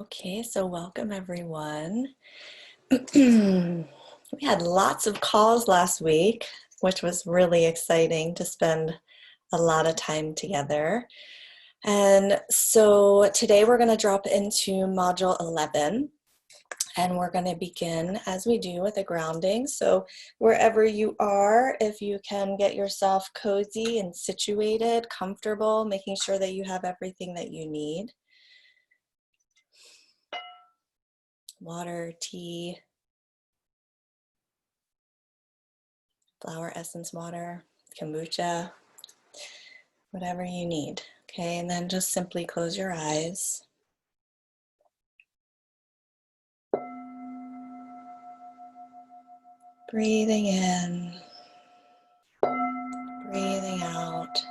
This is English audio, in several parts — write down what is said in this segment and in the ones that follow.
Okay, so welcome everyone. We had lots of calls last week, which was really exciting to spend a lot of time together. And so today we're going to drop into module 11, and we're going to begin as we do with a grounding. So wherever you are, if you can get yourself cozy and situated, comfortable, making sure that you have everything that you need. Water, tea, flower essence water, kombucha, whatever you need. Okay, and then just simply close your eyes. Breathing in, breathing out.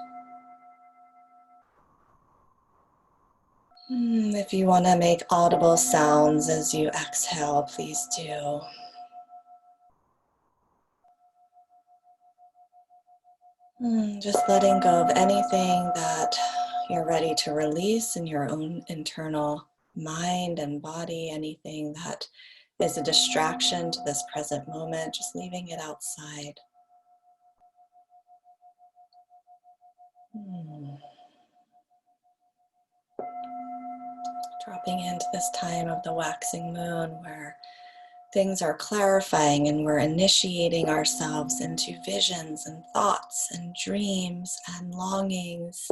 If you want to make audible sounds as you exhale, please do. Just letting go of anything that you're ready to release in your own internal mind and body, anything that is a distraction to this present moment, just leaving it outside. Dropping into this time of the waxing moon where things are clarifying and we're initiating ourselves into visions and thoughts and dreams and longings,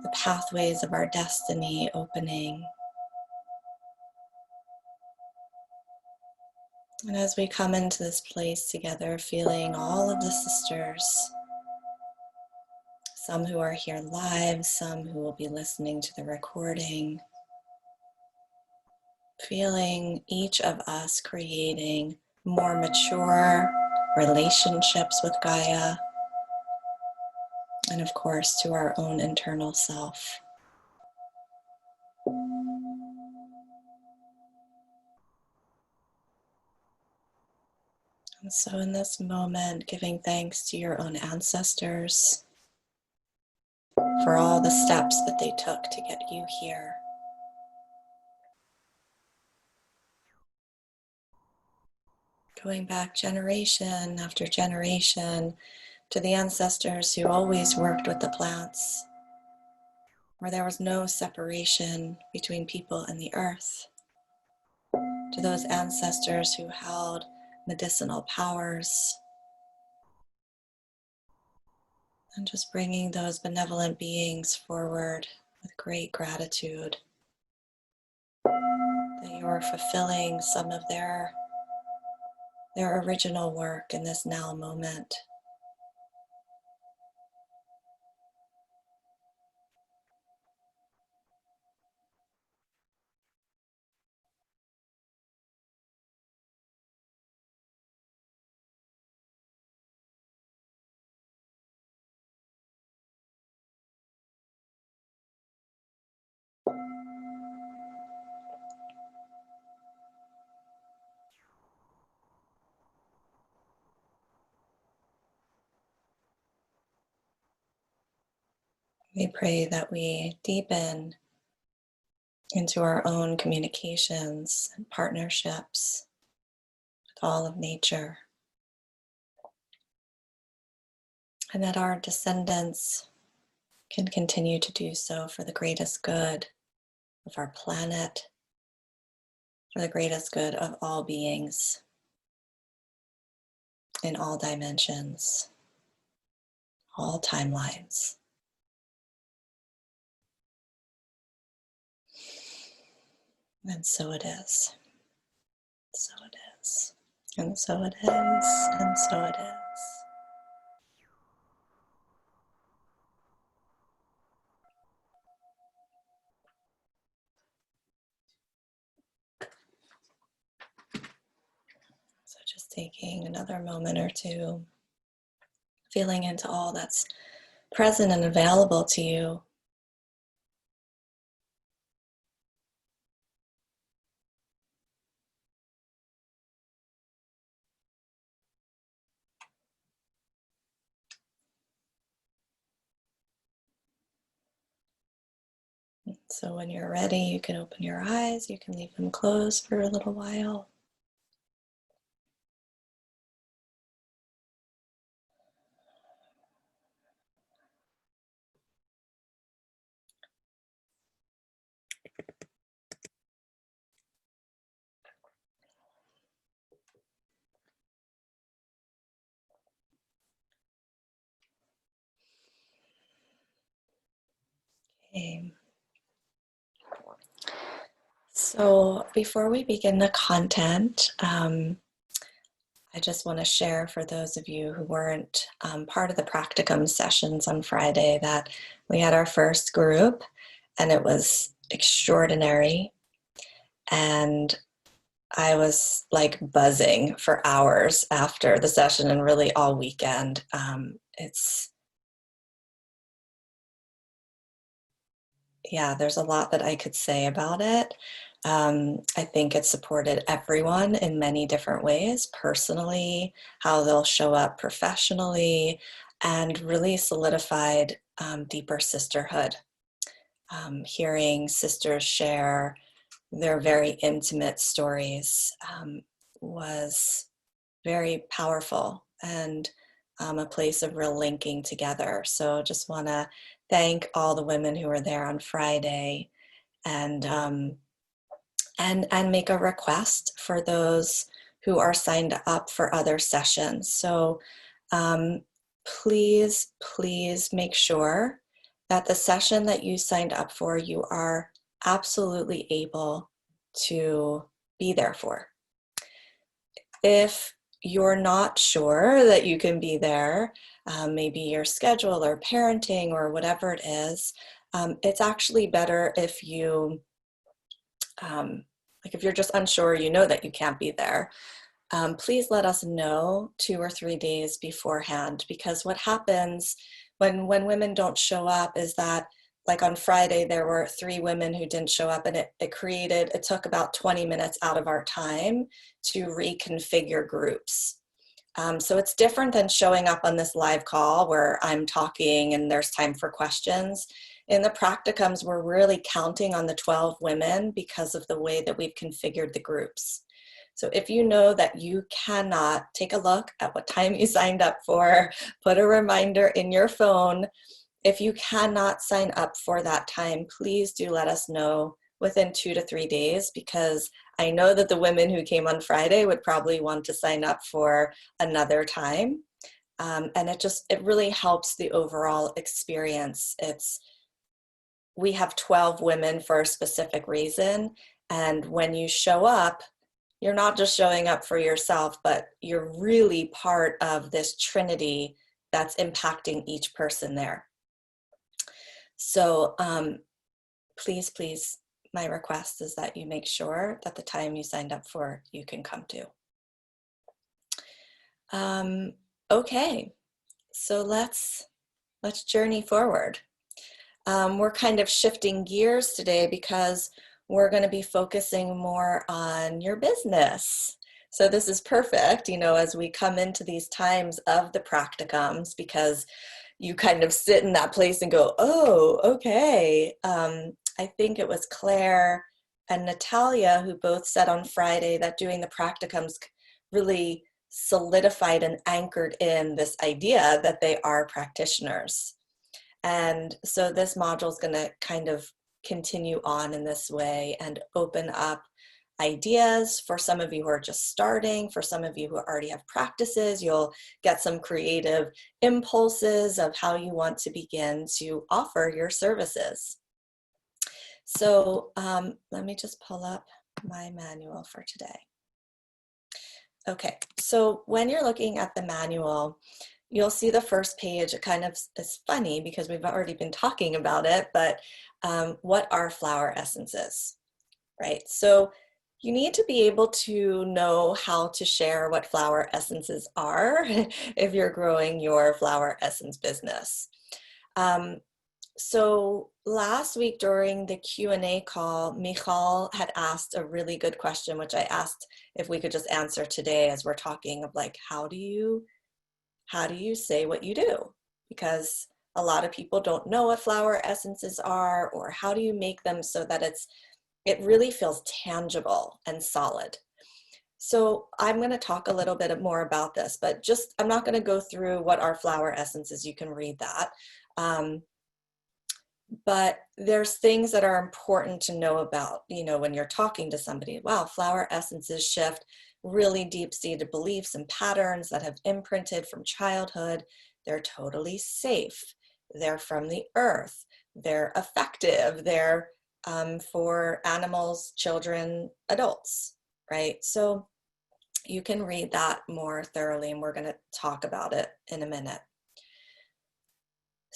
the pathways of our destiny opening. And as we come into this place together, feeling all of the sisters, some who are here live, some who will be listening to the recording, feeling each of us creating more mature relationships with Gaia, and of course to our own internal self. And so in this moment, giving thanks to your own ancestors for all the steps that they took to get you here. Going back generation after generation to the ancestors who always worked with the plants, where there was no separation between people and the earth, to those ancestors who held medicinal powers, and just bringing those benevolent beings forward with great gratitude that you are fulfilling some of their original work in this now moment. We pray that we deepen into our own communications and partnerships with all of nature, and that our descendants can continue to do so for the greatest good of our planet, for the greatest good of all beings in all dimensions, all timelines. And so it is. So it is. And so it is. And so it is. So just taking another moment or two, feeling into all that's present and available to you. So when you're ready, you can open your eyes, you can leave them closed for a little while. Okay. So before we begin the content, I just want to share for those of you who weren't part of the practicum sessions on Friday that we had our first group and it was extraordinary. And I was like buzzing for hours after the session and really all weekend. There's a lot that I could say about it. I think it supported everyone in many different ways, personally, how they'll show up professionally, and really solidified deeper sisterhood. Hearing sisters share their very intimate stories was very powerful and a place of real linking together. So just want to thank all the women who were there on Friday and and make a request for those who are signed up for other sessions. So um, please make sure that the session that you signed up for, you are absolutely able to be there for. If you're not sure that you can be there, maybe your schedule or parenting or whatever it is, it's actually better if you, like if you're just unsure, you know that you can't be there, please let us know 2 or 3 days beforehand, because what happens when women don't show up is that, like on Friday, there were 3 women who didn't show up, and it took about 20 minutes out of our time to reconfigure groups. So it's different than showing up on this live call where I'm talking and there's time for questions. In the practicums, we're really counting on the 12 women because of the way that we've configured the groups. So if you know that you cannot, take a look at what time you signed up for, put a reminder in your phone. If you cannot sign up for that time, please do let us know within 2 to 3 days, because I know that the women who came on Friday would probably want to sign up for another time. And it really helps the overall experience. We have 12 women for a specific reason. And when you show up, you're not just showing up for yourself, but you're really part of this trinity that's impacting each person there. So please, my request is that you make sure that the time you signed up for, you can come to. Okay, so let's journey forward. We're kind of shifting gears today because we're going to be focusing more on your business. So this is perfect, as we come into these times of the practicums, because you kind of sit in that place and go, oh, okay. I think it was Claire and Natalia who both said on Friday that doing the practicums really solidified and anchored in this idea that they are practitioners. And so this module is going to kind of continue on in this way and open up ideas for some of you who are just starting. For some of you who already have practices, you'll get some creative impulses of how you want to begin to offer your services. So let me just pull up my manual for today. Okay, so when you're looking at the manual, you'll see the first page. It kind of is funny because we've already been talking about it, but what are flower essences, right? So you need to be able to know how to share what flower essences are if you're growing your flower essence business. So last week during the Q&A call, Michal had asked a really good question, which I asked if we could just answer today as we're talking of like, how do you say what you do? Because a lot of people don't know what flower essences are, or how do you make them so that it really feels tangible and solid. So I'm going to talk a little bit more about this, but just, I'm not going to go through what are flower essences. You can read that. But there's things that are important to know about, when you're talking to somebody. Wow, flower essences shift really deep-seated beliefs and patterns that have imprinted from childhood. They're totally safe. They're from the earth. They're effective. They're for animals, children, adults, right? So you can read that more thoroughly, and we're going to talk about it in a minute.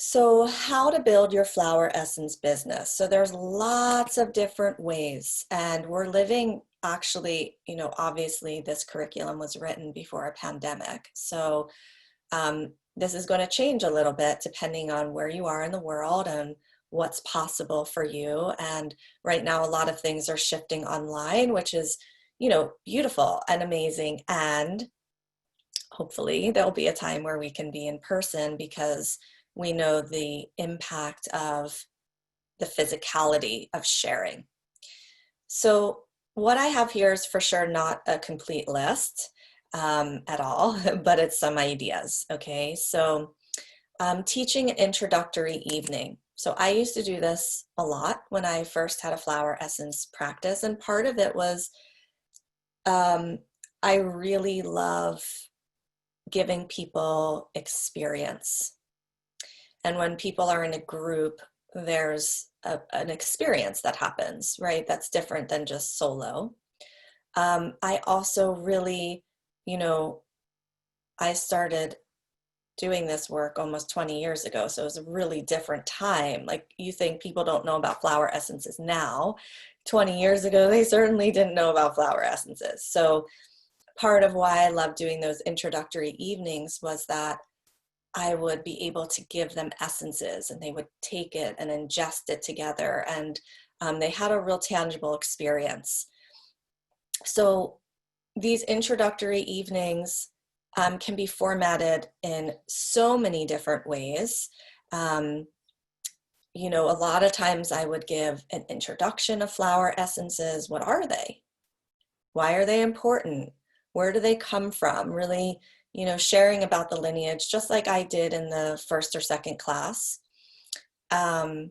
So how to build your flower essence business. So there's lots of different ways, and we're living actually, obviously this curriculum was written before a pandemic. So this is going to change a little bit depending on where you are in the world and what's possible for you. And right now, a lot of things are shifting online, which is, beautiful and amazing. And hopefully there'll be a time where we can be in person, because we know the impact of the physicality of sharing. So what I have here is for sure not a complete list at all, but it's some ideas, okay? So teaching an introductory evening. So I used to do this a lot when I first had a flower essence practice, and part of it was I really love giving people experience. And when people are in a group, there's an experience that happens, right? That's different than just solo. I also really, I started doing this work almost 20 years ago. So it was a really different time. Like, you think people don't know about flower essences now. 20 years ago, they certainly didn't know about flower essences. So part of why I love doing those introductory evenings was that I would be able to give them essences, and they would take it and ingest it together, and they had a real tangible experience. So these introductory evenings can be formatted in so many different ways. A lot of times I would give an introduction of flower essences. What are they? Why are they important? Where do they come from? Really, sharing about the lineage, just like I did in the first or second class. And,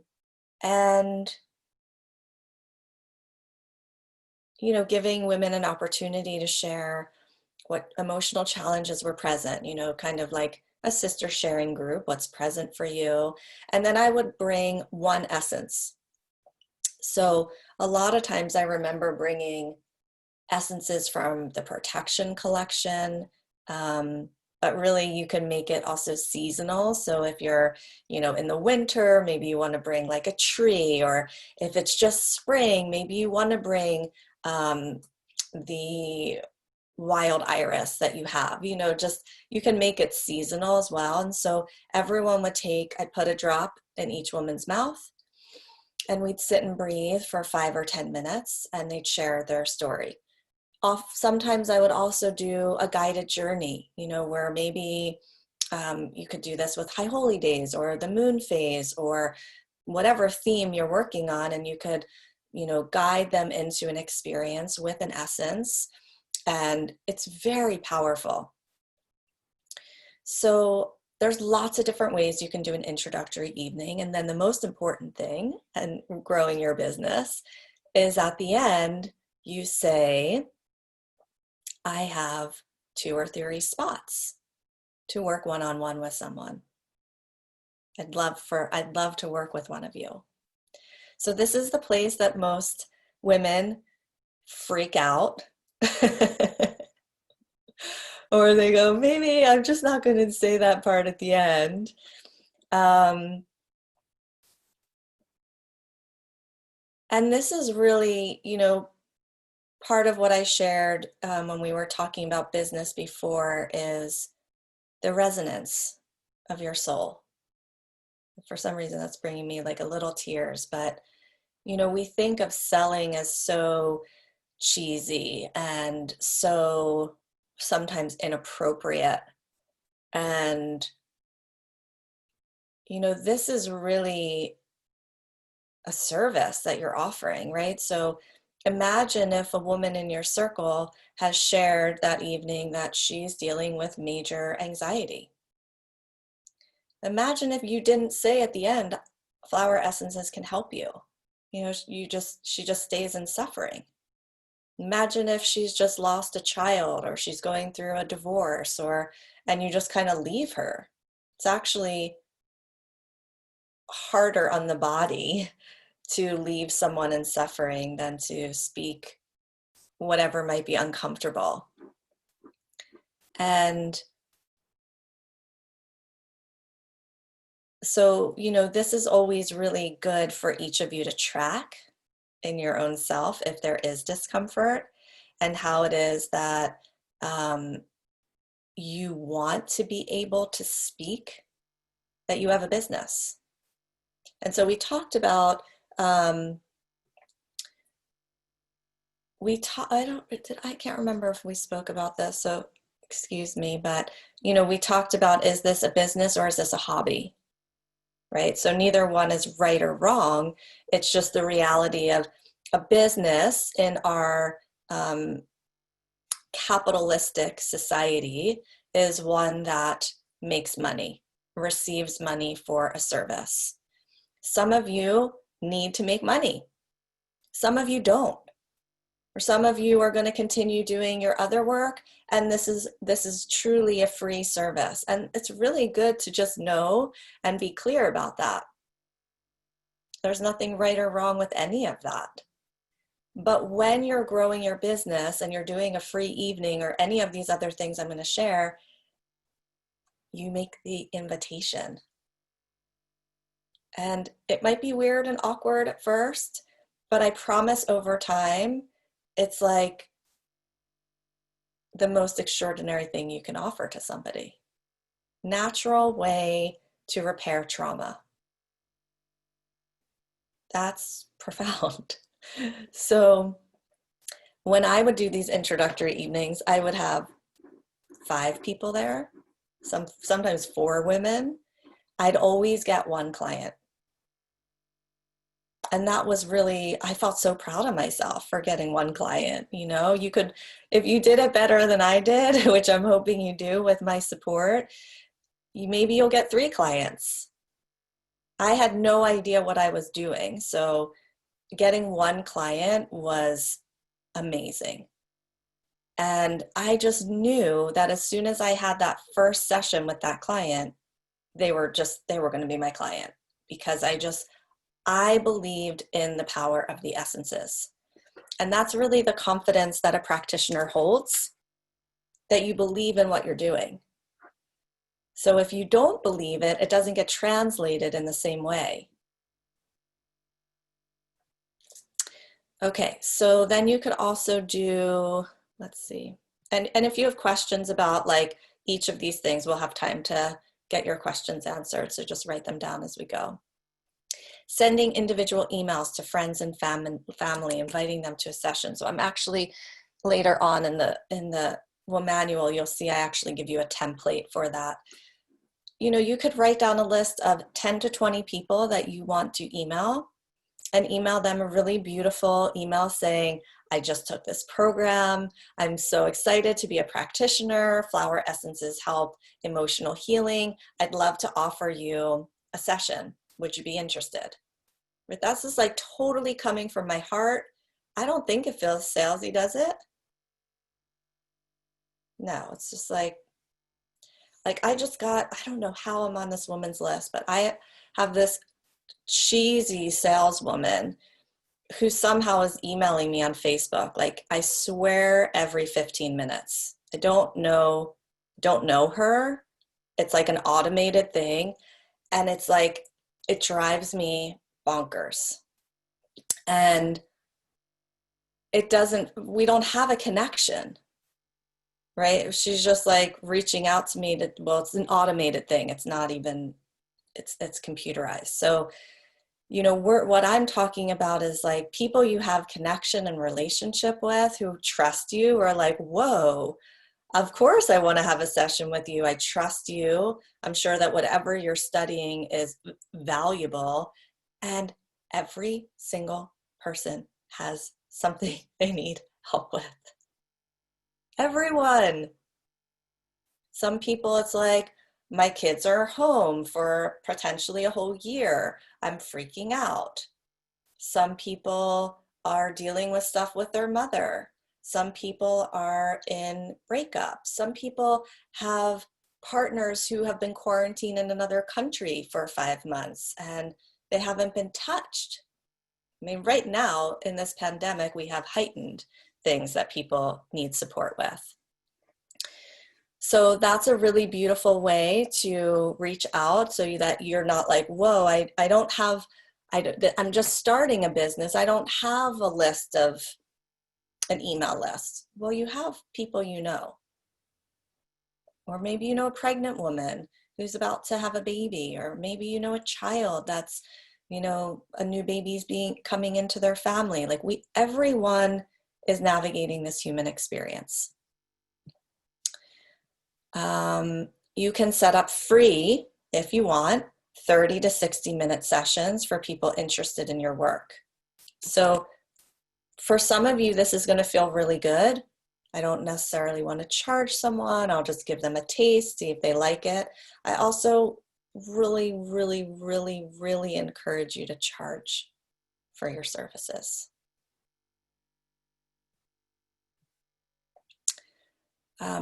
giving women an opportunity to share what emotional challenges were present, kind of like a sister sharing group, what's present for you. And then I would bring one essence. So a lot of times I remember bringing essences from the protection collection, but really you can make it also seasonal. So if you're, in the winter, maybe you want to bring like a tree, or if it's just spring, maybe you want to bring the wild iris that you have, just, you can make it seasonal as well. And so everyone would I'd put a drop in each woman's mouth, and we'd sit and breathe for 5 or 10 minutes, and they'd share their story. Sometimes I would also do a guided journey, where maybe you could do this with High Holy Days or the moon phase or whatever theme you're working on, and you could, guide them into an experience with an essence, and it's very powerful. So there's lots of different ways you can do an introductory evening, and then the most important thing in growing your business is at the end, you say, I have 2 or 3 spots to work one-on-one with someone. I'd love to work with one of you. So this is the place that most women freak out. Or they go, maybe I'm just not going to say that part at the end. And this is really, part of what I shared when we were talking about business before, is the resonance of your soul. For some reason, that's bringing me like a little tears, but we think of selling as so cheesy and so sometimes inappropriate. And, this is really a service that you're offering, right? So imagine if a woman in your circle has shared that evening that she's dealing with major anxiety. Imagine if you didn't say at the end, flower essences can help you. She just stays in suffering. Imagine if she's just lost a child or she's going through a divorce and you just kind of leave her. It's actually harder on the body to leave someone in suffering than to speak whatever might be uncomfortable. And so, this is always really good for each of you to track in your own self if there is discomfort, and how it is that you want to be able to speak that you have a business. And so we talked about I can't remember if we spoke about this, so excuse me, but we talked about, is this a business or is this a hobby? Right? So neither one is right or wrong. It's just the reality of a business in our capitalistic society is one that makes money, receives money for a service. Some of you need to make money. Some of you don't. Or some of you are going to continue doing your other work, and this is truly a free service. And it's really good to just know and be clear about that. There's nothing right or wrong with any of that. But when you're growing your business and you're doing a free evening or any of these other things I'm going to share, you make the invitation. And it might be weird and awkward at first, but I promise over time, it's like the most extraordinary thing you can offer to somebody. Natural way to repair trauma. That's profound. So when I would do these introductory evenings, I would have 5 people there, sometimes 4 women. I'd always get 1 client. And that was really, I felt so proud of myself for getting 1 client. You could, if you did it better than I did, which I'm hoping you do with my support, maybe you'll get 3 clients. I had no idea what I was doing. So getting 1 client was amazing. And I just knew that as soon as I had that first session with that client, they were going to be my client, because I believed in the power of the essences. And that's really the confidence that a practitioner holds, that you believe in what you're doing. So if you don't believe it, it doesn't get translated in the same way. Okay, so then you could also do, let's see. And if you have questions about like each of these things, we'll have time to get your questions answered. So just write them down as we go. Sending individual emails to friends and family, inviting them to a session. So I'm actually later on in the manual, you'll see I actually give you a template for that. You could write down a list of 10 to 20 people that you want to email, and email them a really beautiful email saying, I just took this program. I'm so excited to be a practitioner. Flower essences help emotional healing. I'd love to offer you a session. Would you be interested? But that's just like totally coming from my heart. I don't think it feels salesy, does it? No, it's just like I don't know how I'm on this woman's list, but I have this cheesy saleswoman who somehow is emailing me on Facebook. Like, I swear every 15 minutes. I don't know her. It's like an automated thing. And it's like, it drives me bonkers. And we don't have a connection, right? She's just like reaching out to me it's an automated thing. It's not even, it's computerized. So, what I'm talking about is like people you have connection and relationship with, who trust you, are like, whoa, Of course, I want to have a session with you. I trust you. I'm sure that whatever you're studying is valuable. And every single person has something they need help with. Everyone. Some people, it's like, my kids are home for potentially a whole year. I'm freaking out. Some people are dealing with stuff with their mother. Some people are in breakup. Some people have partners who have been quarantined in another country for 5 months and they haven't been touched. I mean, right now in this pandemic, we have heightened things that people need support with. So that's a really beautiful way to reach out so that you're not like, whoa, I'm just starting a business. I don't have a list of an email list. Well, you have people you know. Or maybe you know a pregnant woman who's about to have a baby, or maybe you know a child that's, a new baby's coming into their family. Like everyone is navigating this human experience. You can set up free, if you want, 30 to 60-minute sessions for people interested in your work. So for some of you, this is going to feel really good. I don't necessarily want to charge someone. I'll just give them a taste, see if they like it. I also really, really, really, really encourage you to charge for your services.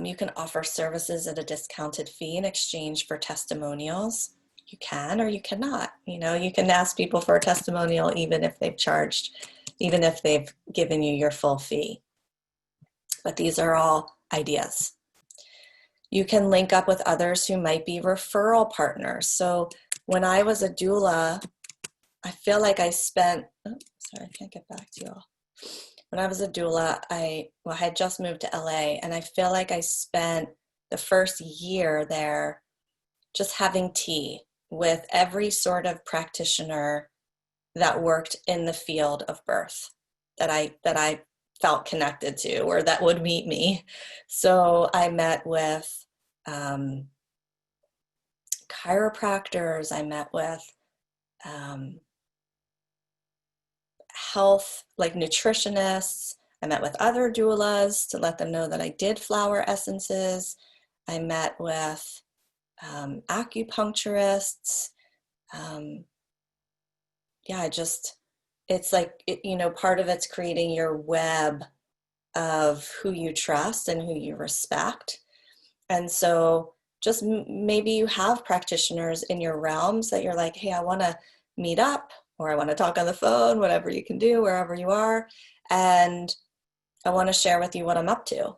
You can offer services at a discounted fee in exchange for testimonials. You can or you cannot. You can ask people for a testimonial even if they've given you your full fee. But these are all ideas. You can link up with others who might be referral partners. So when I was a doula, I feel like I spent, sorry, I can't get back to you all. When I was a doula, I had just moved to LA, and I feel like I spent the first year there just having tea with every sort of practitioner that worked in the field of birth that I felt connected to, or that would meet me. So I met with chiropractors, I met with health, like nutritionists. I met with other doulas to let them know that I did flower essences. I met with acupuncturists. It's like, part of it's creating your web of who you trust and who you respect. And so just maybe you have practitioners in your realms that you're like, hey, I want to meet up, or I want to talk on the phone, whatever you can do, wherever you are. And I want to share with you what I'm up to,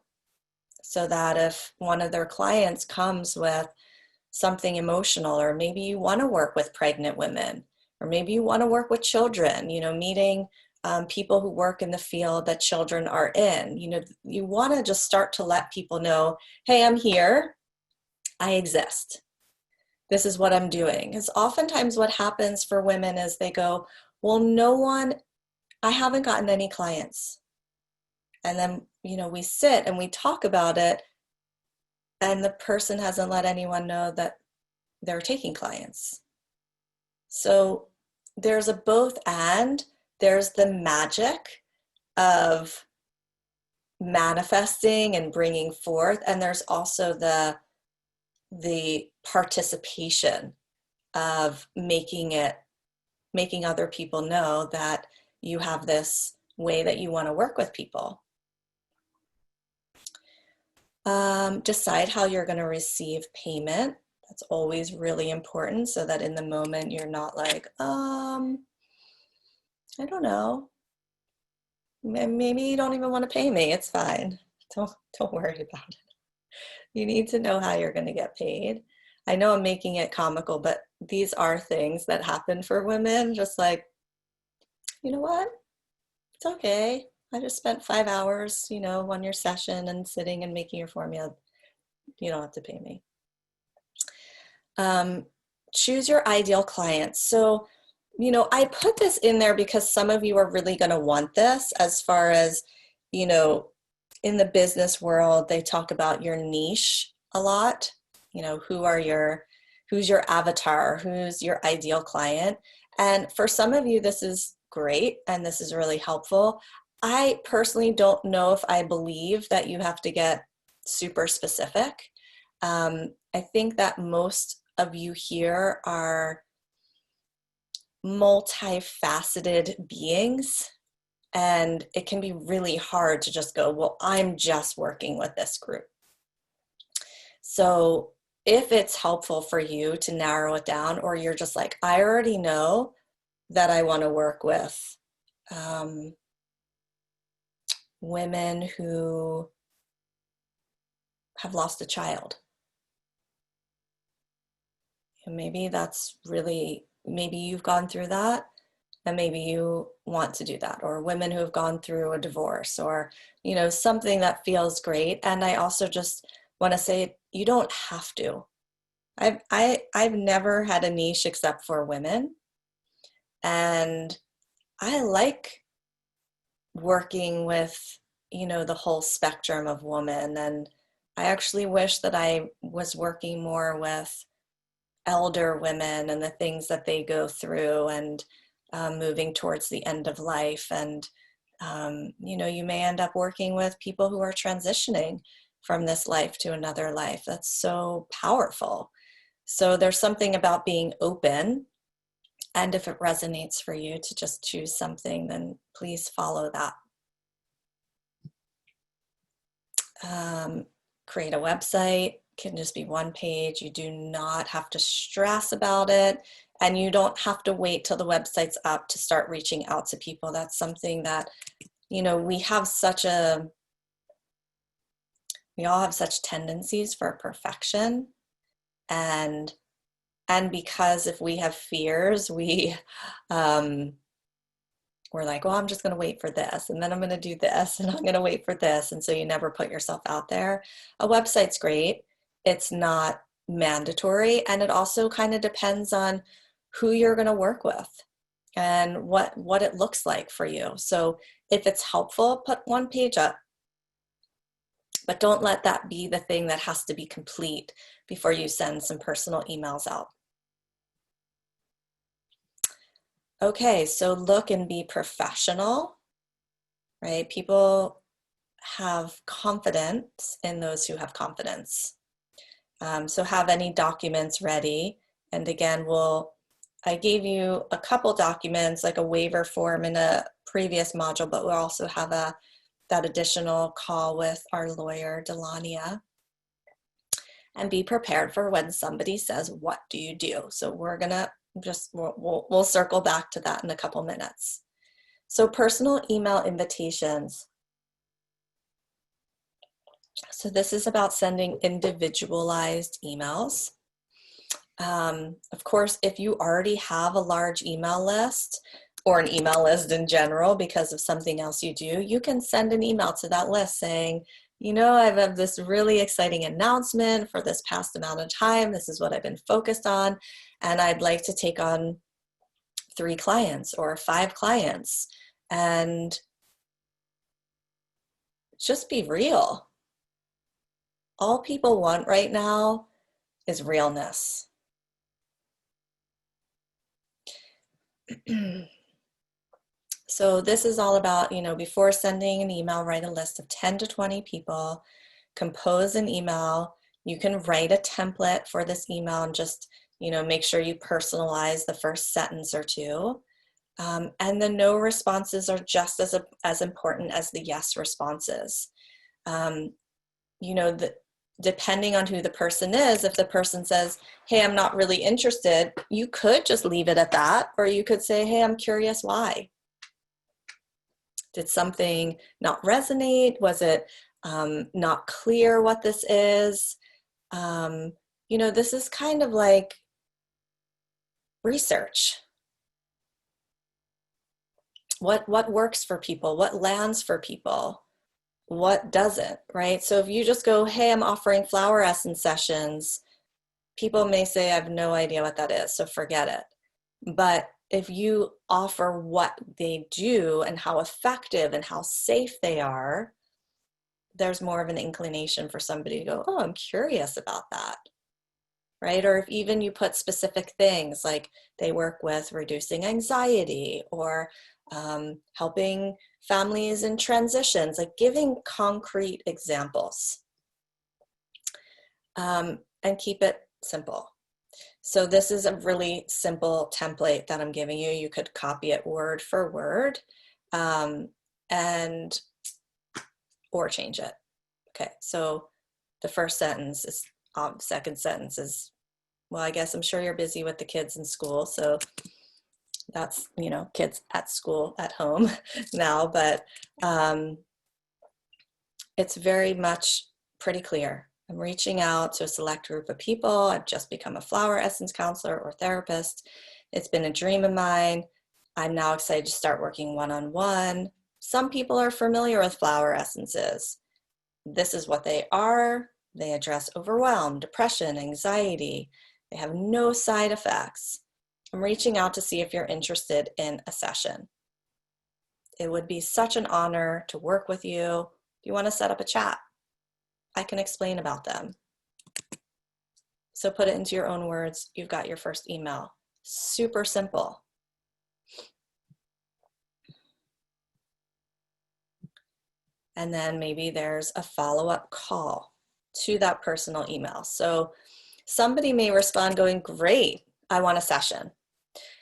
so that if one of their clients comes with something emotional, or maybe you want to work with pregnant women, or maybe you want to work with children, meeting people who work in the field that children are in, you want to just start to let people know, hey, I'm here, I exist. This is what I'm doing. Because oftentimes what happens for women is they go, well, I haven't gotten any clients. And then, we sit and we talk about it, and the person hasn't let anyone know that they're taking clients. So there's a both and. There's the magic of manifesting and bringing forth, and there's also the participation of making other people know that you have this way that you want to work with people. Decide how you're going to receive payment. That's always really important, so that in the moment you're not like, I don't know, maybe you don't even want to pay me. It's fine. Don't worry about it. You need to know how you're going to get paid. I know I'm making it comical, but these are things that happen for women. Just like, you know what? It's okay. I just spent 5 hours, on your session and sitting and making your formula. You don't have to pay me. Choose your ideal clients. So, I put this in there because some of you are really going to want this, as far as, in the business world, they talk about your niche a lot. You know, who's your avatar, who's your ideal client. And for some of you, this is great and this is really helpful. I personally don't know if I believe that you have to get super specific. I think that most of you here are multifaceted beings, and it can be really hard to just go, well, I'm just working with this group. So if it's helpful for you to narrow it down, or you're just like, I already know that I want to work with women who have lost a child. And maybe that's really, maybe you've gone through that and maybe you want to do that, or women who have gone through a divorce, or, you know, something that feels great. And I also just want to say, you don't have to. I've never had a niche except for women. And I like working with, you know, the whole spectrum of women. And I actually wish that I was working more with elder women and the things that they go through, and moving towards the end of life. And, you know, you may end up working with people who are transitioning from this life to another life. That's so powerful. So there's something about being open. And if it resonates for you to just choose something, then please follow that. Create a website. Can just be one page. You do not have to stress about it, and you don't have to wait till the website's up to start reaching out to people. That's something that, you know, we all have such tendencies for perfection, and because if we have fears, we're like, well, I'm just going to wait for this, and then I'm going to do this, and I'm going to wait for this, and so you never put yourself out there. A website's great. It's not mandatory, and it also kind of depends on who you're going to work with and what it looks like for you. So if it's helpful, put one page up, but don't let that be the thing that has to be complete before you send some personal emails out. Okay, so look and be professional, right? People have confidence in those who have confidence. So have any documents ready. And again, I gave you a couple documents, like a waiver form in a previous module, but we'll also have that additional call with our lawyer, Delania. And be prepared for when somebody says, what do you do? So we're gonna we'll circle back to that in a couple minutes. So personal email invitations. So this is about sending individualized emails. Of course, if you already have a large email list, or an email list in general because of something else you do, you can send an email to that list saying, you know, I have this really exciting announcement for this past amount of time. This is what I've been focused on, and I'd like to take on 3 clients or 5 clients. And just be real. All people want right now is realness. So this is all about, you know, before sending an email, write a list of 10 to 20 people, compose an email. You can write a template for this email and just, you know, make sure you personalize the first sentence or two. And the no responses are just as important as the yes responses. You know, depending on who the person is, if the person says, hey, I'm not really interested, you could just leave it at that, or you could say, hey, I'm curious why. Did something not resonate? Was it not clear what this is? You know, this is kind of like research. What works for people? What lands for people? What doesn't, right? So if you just go, hey, I'm offering flower essence sessions, people may say, I have no idea what that is, so forget it. But if you offer what they do and how effective and how safe they are, there's more of an inclination for somebody to go, oh, I'm curious about that, right? Or if even you put specific things like they work with reducing anxiety or helping families in transitions, like giving concrete examples, and keep it simple. So this is a really simple template that I'm giving you. You could copy it word for word, and or change it. Okay, so the first sentence is, second sentence is, well, I guess I'm sure you're busy with the kids in school, so that's, you know, kids at school, at home now, but it's very much pretty clear. I'm reaching out to a select group of people. I've just become a flower essence counselor or therapist. It's been a dream of mine. I'm now excited to start working one-on-one. Some people are familiar with flower essences. This is what they are. They address overwhelm, depression, anxiety. They have no side effects. I'm reaching out to see if you're interested in a session. It would be such an honor to work with you. If you want to set up a chat, I can explain about them. So put it into your own words. You've got your first email. Super simple. And then maybe there's a follow-up call to that personal email. So somebody may respond going, great, I want a session.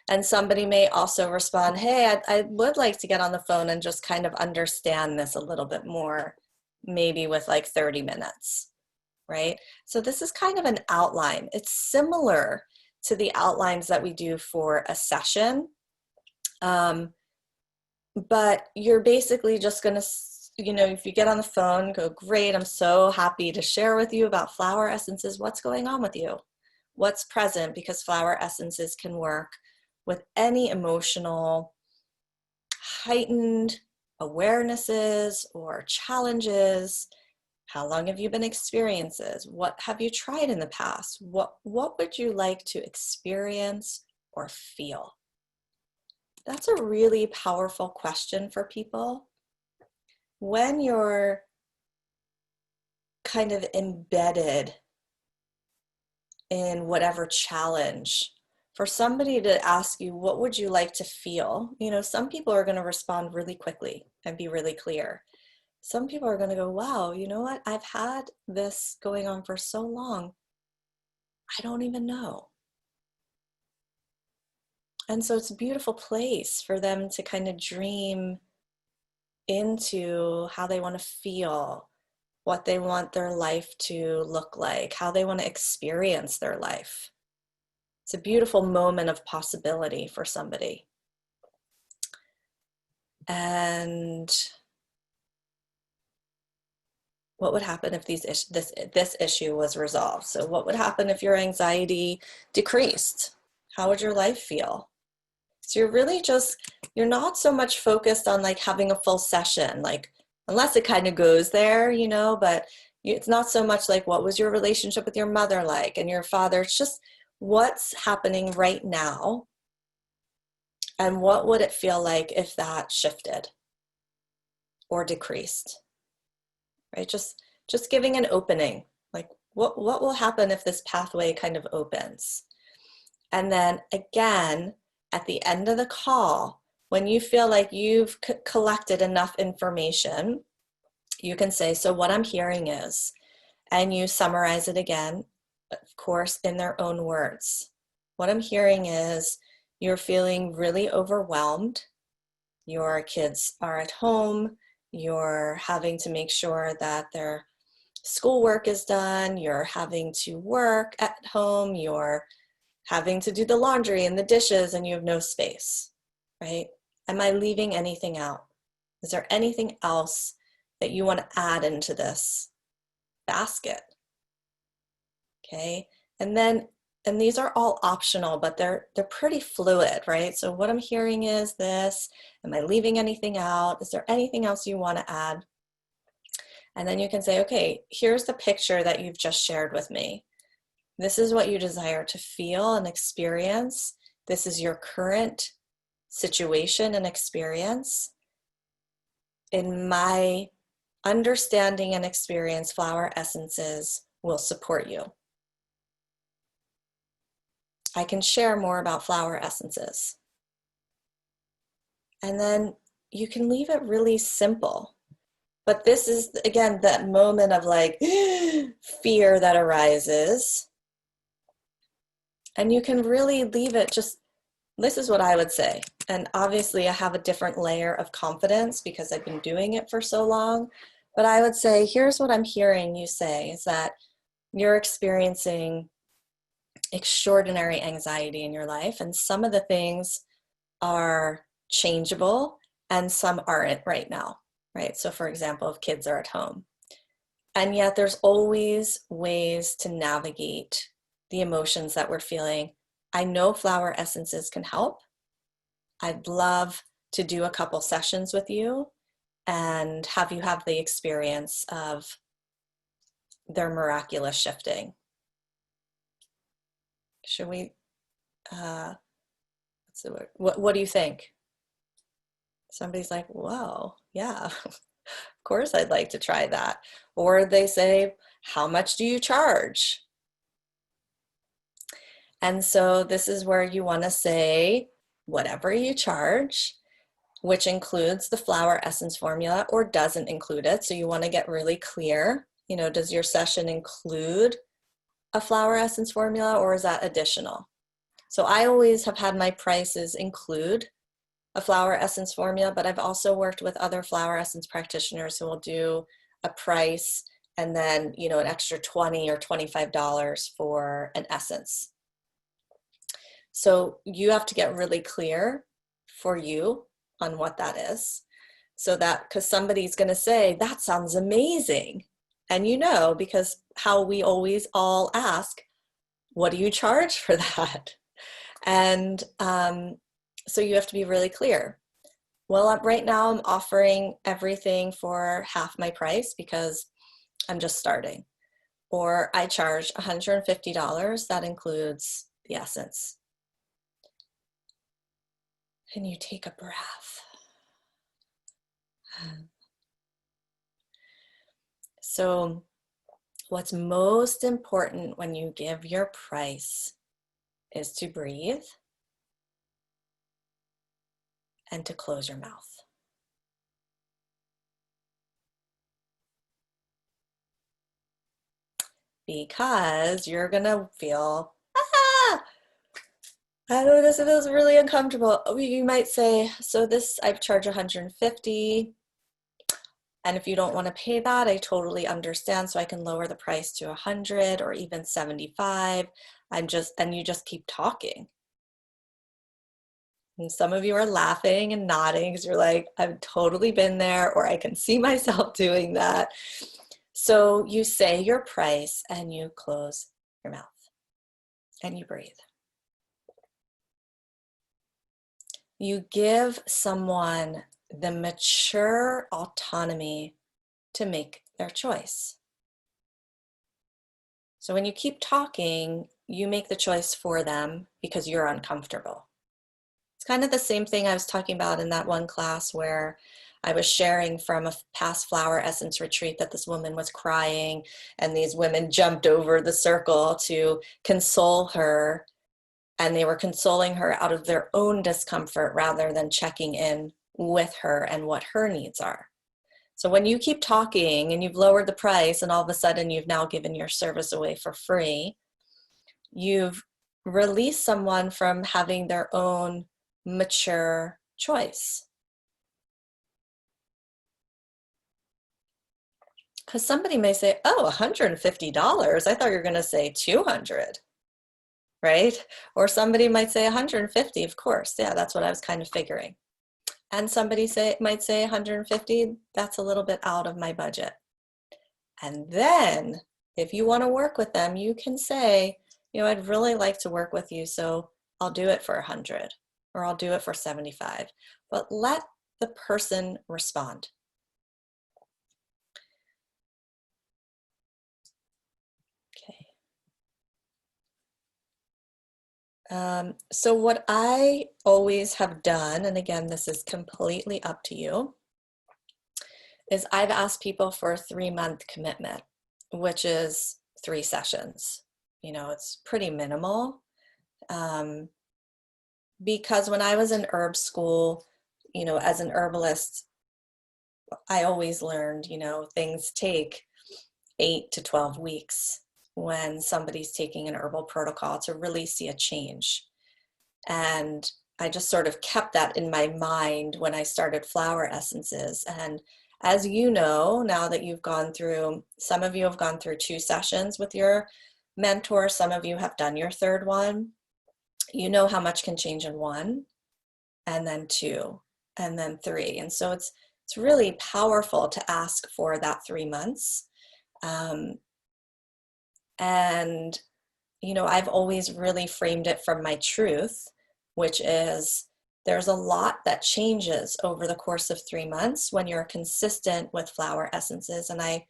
And somebody may also respond, hey, I would like to get on the phone and just kind of understand this a little bit more, maybe with like 30 minutes, right? So this is kind of an outline. It's similar to the outlines that we do for a session, but you're basically just going to, you know, if you get on the phone, go, great, I'm so happy to share with you about flower essences. What's going on with you? What's present? Because flower essences can work with any emotional heightened awarenesses or challenges. How long have you been experiences? What have you tried in the past? What would you like to experience or feel? That's a really powerful question for people. When you're kind of embedded in whatever challenge, for somebody to ask you, what would you like to feel? You know, some people are going to respond really quickly and be really clear. Some people are going to go, wow, you know what? I've had this going on for so long. I don't even know. And so it's a beautiful place for them to kind of dream into how they want to feel, what they want their life to look like, how they want to experience their life. It's a beautiful moment of possibility for somebody. And what would happen if this issue was resolved? So what would happen if your anxiety decreased? How would your life feel? So you're really just, you're not so much focused on like having a full session, like unless it kind of goes there, you know, but it's not so much like what was your relationship with your mother like and your father. It's just what's happening right now and what would it feel like if that shifted or decreased, right? Just giving an opening, like what will happen if this pathway kind of opens? And then again, at the end of the call, when you feel like you've collected enough information, you can say, so what I'm hearing is, and you summarize it again, of course, in their own words. What I'm hearing is you're feeling really overwhelmed. Your kids are at home. You're having to make sure that their schoolwork is done. You're having to work at home. You're having to do the laundry and the dishes and you have no space, right? Am I leaving anything out? Is there anything else that you want to add into this basket? Okay, and these are all optional, but they're pretty fluid, right? So what I'm hearing is this, am I leaving anything out? Is there anything else you want to add? And then you can say, okay, here's the picture that you've just shared with me. This is what you desire to feel and experience. This is your current situation and experience. In my understanding and experience flower essences will support you. I can share more about flower essences. And then you can leave it really simple. But this is, again, that moment of like fear that arises. And you can really leave it just, this is what I would say. And obviously I have a different layer of confidence because I've been doing it for so long. But I would say, here's what I'm hearing you say is that you're experiencing extraordinary anxiety in your life. And some of the things are changeable and some aren't right now, right? So for example, if kids are at home. And yet there's always ways to navigate the emotions that we're feeling. I know flower essences can help. I'd love to do a couple sessions with you and have you have the experience of their miraculous shifting. Should we, what do you think? Somebody's like, whoa, yeah, of course I'd like to try that. Or they say, how much do you charge? And so this is where you want to say whatever you charge, which includes the flower essence formula or doesn't include it. So you want to get really clear, you know, does your session include a flower essence formula or is that additional? So I always have had my prices include a flower essence formula, but I've also worked with other flower essence practitioners who will do a price and then, you know, an extra $20 or $25 for an essence. So you have to get really clear for you on what that is. So that, because somebody's going to say, that sounds amazing. And you know, because how we always all ask, what do you charge for that? And so you have to be really clear. Well, right now I'm offering everything for half my price because I'm just starting. Or I charge $150, that includes the essence. And you take a breath. So what's most important when you give your price is to breathe and to close your mouth. Because you're gonna feel, I know this feels really uncomfortable. You might say, so this, I charge $150. And if you don't want to pay that, I totally understand. So I can lower the price to $100 or even $75. And you just keep talking. And some of you are laughing and nodding because you're like, I've totally been there, or I can see myself doing that. So you say your price and you close your mouth and you breathe. You give someone the mature autonomy to make their choice. So when you keep talking, you make the choice for them because you're uncomfortable. It's kind of the same thing I was talking about in that one class where I was sharing from a past flower essence retreat that this woman was crying and these women jumped over the circle to console her, and they were consoling her out of their own discomfort rather than checking in with her and what her needs are. So when you keep talking and you've lowered the price and all of a sudden you've now given your service away for free, you've released someone from having their own mature choice. Because somebody may say, oh, $150. I thought you were going to say 200, right? Or somebody might say 150, of course. Yeah, that's what I was kind of figuring. And somebody might say 150, that's a little bit out of my budget. And then if you want to work with them, you can say, you know, I'd really like to work with you, so I'll do it for 100 or I'll do it for 75. But let the person respond. So what I always have done, and again, this is completely up to you, is I've asked people for a 3-month commitment, which is 3 sessions. You know, it's pretty minimal. Because when I was in herb school, you know, as an herbalist, I always learned, you know, things take 8 to 12 weeks when somebody's taking an herbal protocol to really see a change. And I just sort of kept that in my mind when I started flower essences. And as you know, now that you've gone through, some of you have gone through 2 sessions with your mentor, some of you have done your 3rd one. You know how much can change in 1, and then 2, and then 3. And so it's really powerful to ask for that 3 months. And, you know, I've always really framed it from my truth, which is there's a lot that changes over the course of 3 months when you're consistent with flower essences. And I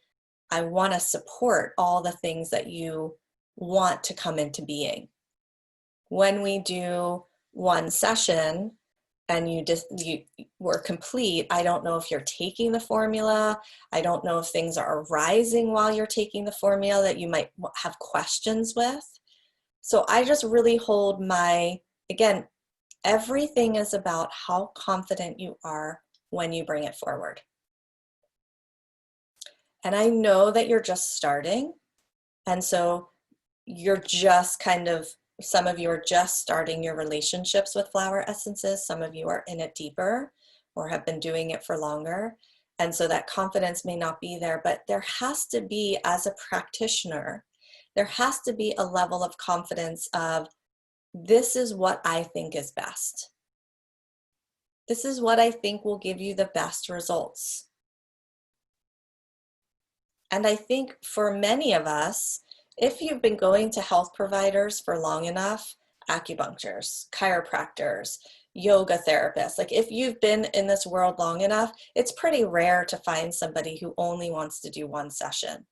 want to support all the things that you want to come into being. When we do 1 session and you were complete, I don't know if you're taking the formula. I don't know if things are arising while you're taking the formula that you might have questions with. So I just really hold again, everything is about how confident you are when you bring it forward. And I know that you're just starting. And so you're just some of you are just starting your relationships with flower essences. Some of you are in it deeper or have been doing it for longer. And so that confidence may not be there, but there has to be, as a practitioner, there has to be a level of confidence of, this is what I think is best. This is what I think will give you the best results. And I think for many of us, if you've been going to health providers for long enough, acupuncturists, chiropractors, yoga therapists, like if you've been in this world long enough, it's pretty rare to find somebody who only wants to do 1 session.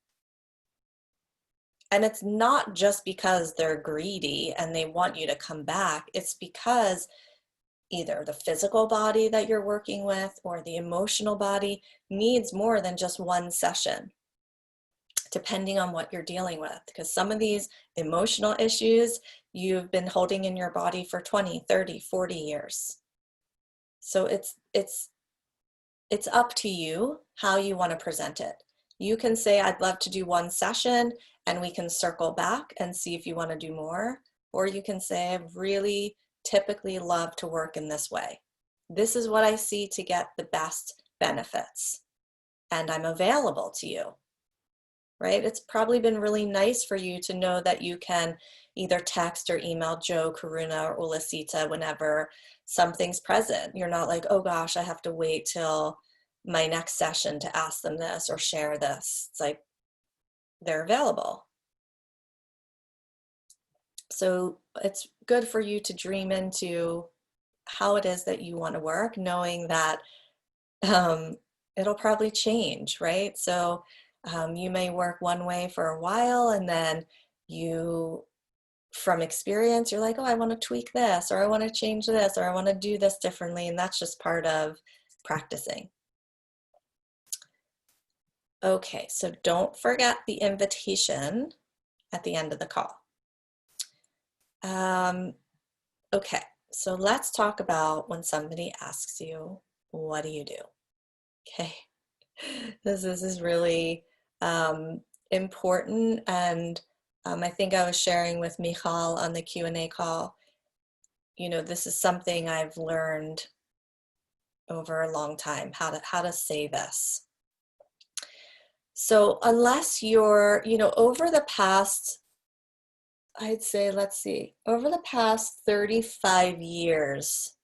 And it's not just because they're greedy and they want you to come back. It's because either the physical body that you're working with or the emotional body needs more than just 1 session, depending on what you're dealing with. Because some of these emotional issues you've been holding in your body for 20, 30, 40 years. So it's up to you how you want to present it. You can say, I'd love to do 1 session and we can circle back and see if you want to do more. Or you can say, I really typically love to work in this way. This is what I see to get the best benefits. And I'm available to you. Right? It's probably been really nice for you to know that you can either text or email Joe, Karuna, or Ulasita whenever something's present. You're not like, oh gosh, I have to wait till my next session to ask them this or share this. It's like they're available. So it's good for you to dream into how it is that you want to work, knowing that it'll probably change, right? So you may work one way for a while and then from experience, you're like, oh, I want to tweak this, or I want to change this, or I want to do this differently. And that's just part of practicing. Okay, so don't forget the invitation at the end of the call. Okay, so let's talk about when somebody asks you, what do you do? Okay, this is really important, and I think I was sharing with Michal on the Q&A call, you know, this is something I've learned over a long time, how to say this. So unless you're, you know, over the past, I'd say, let's see, over the past 35 years,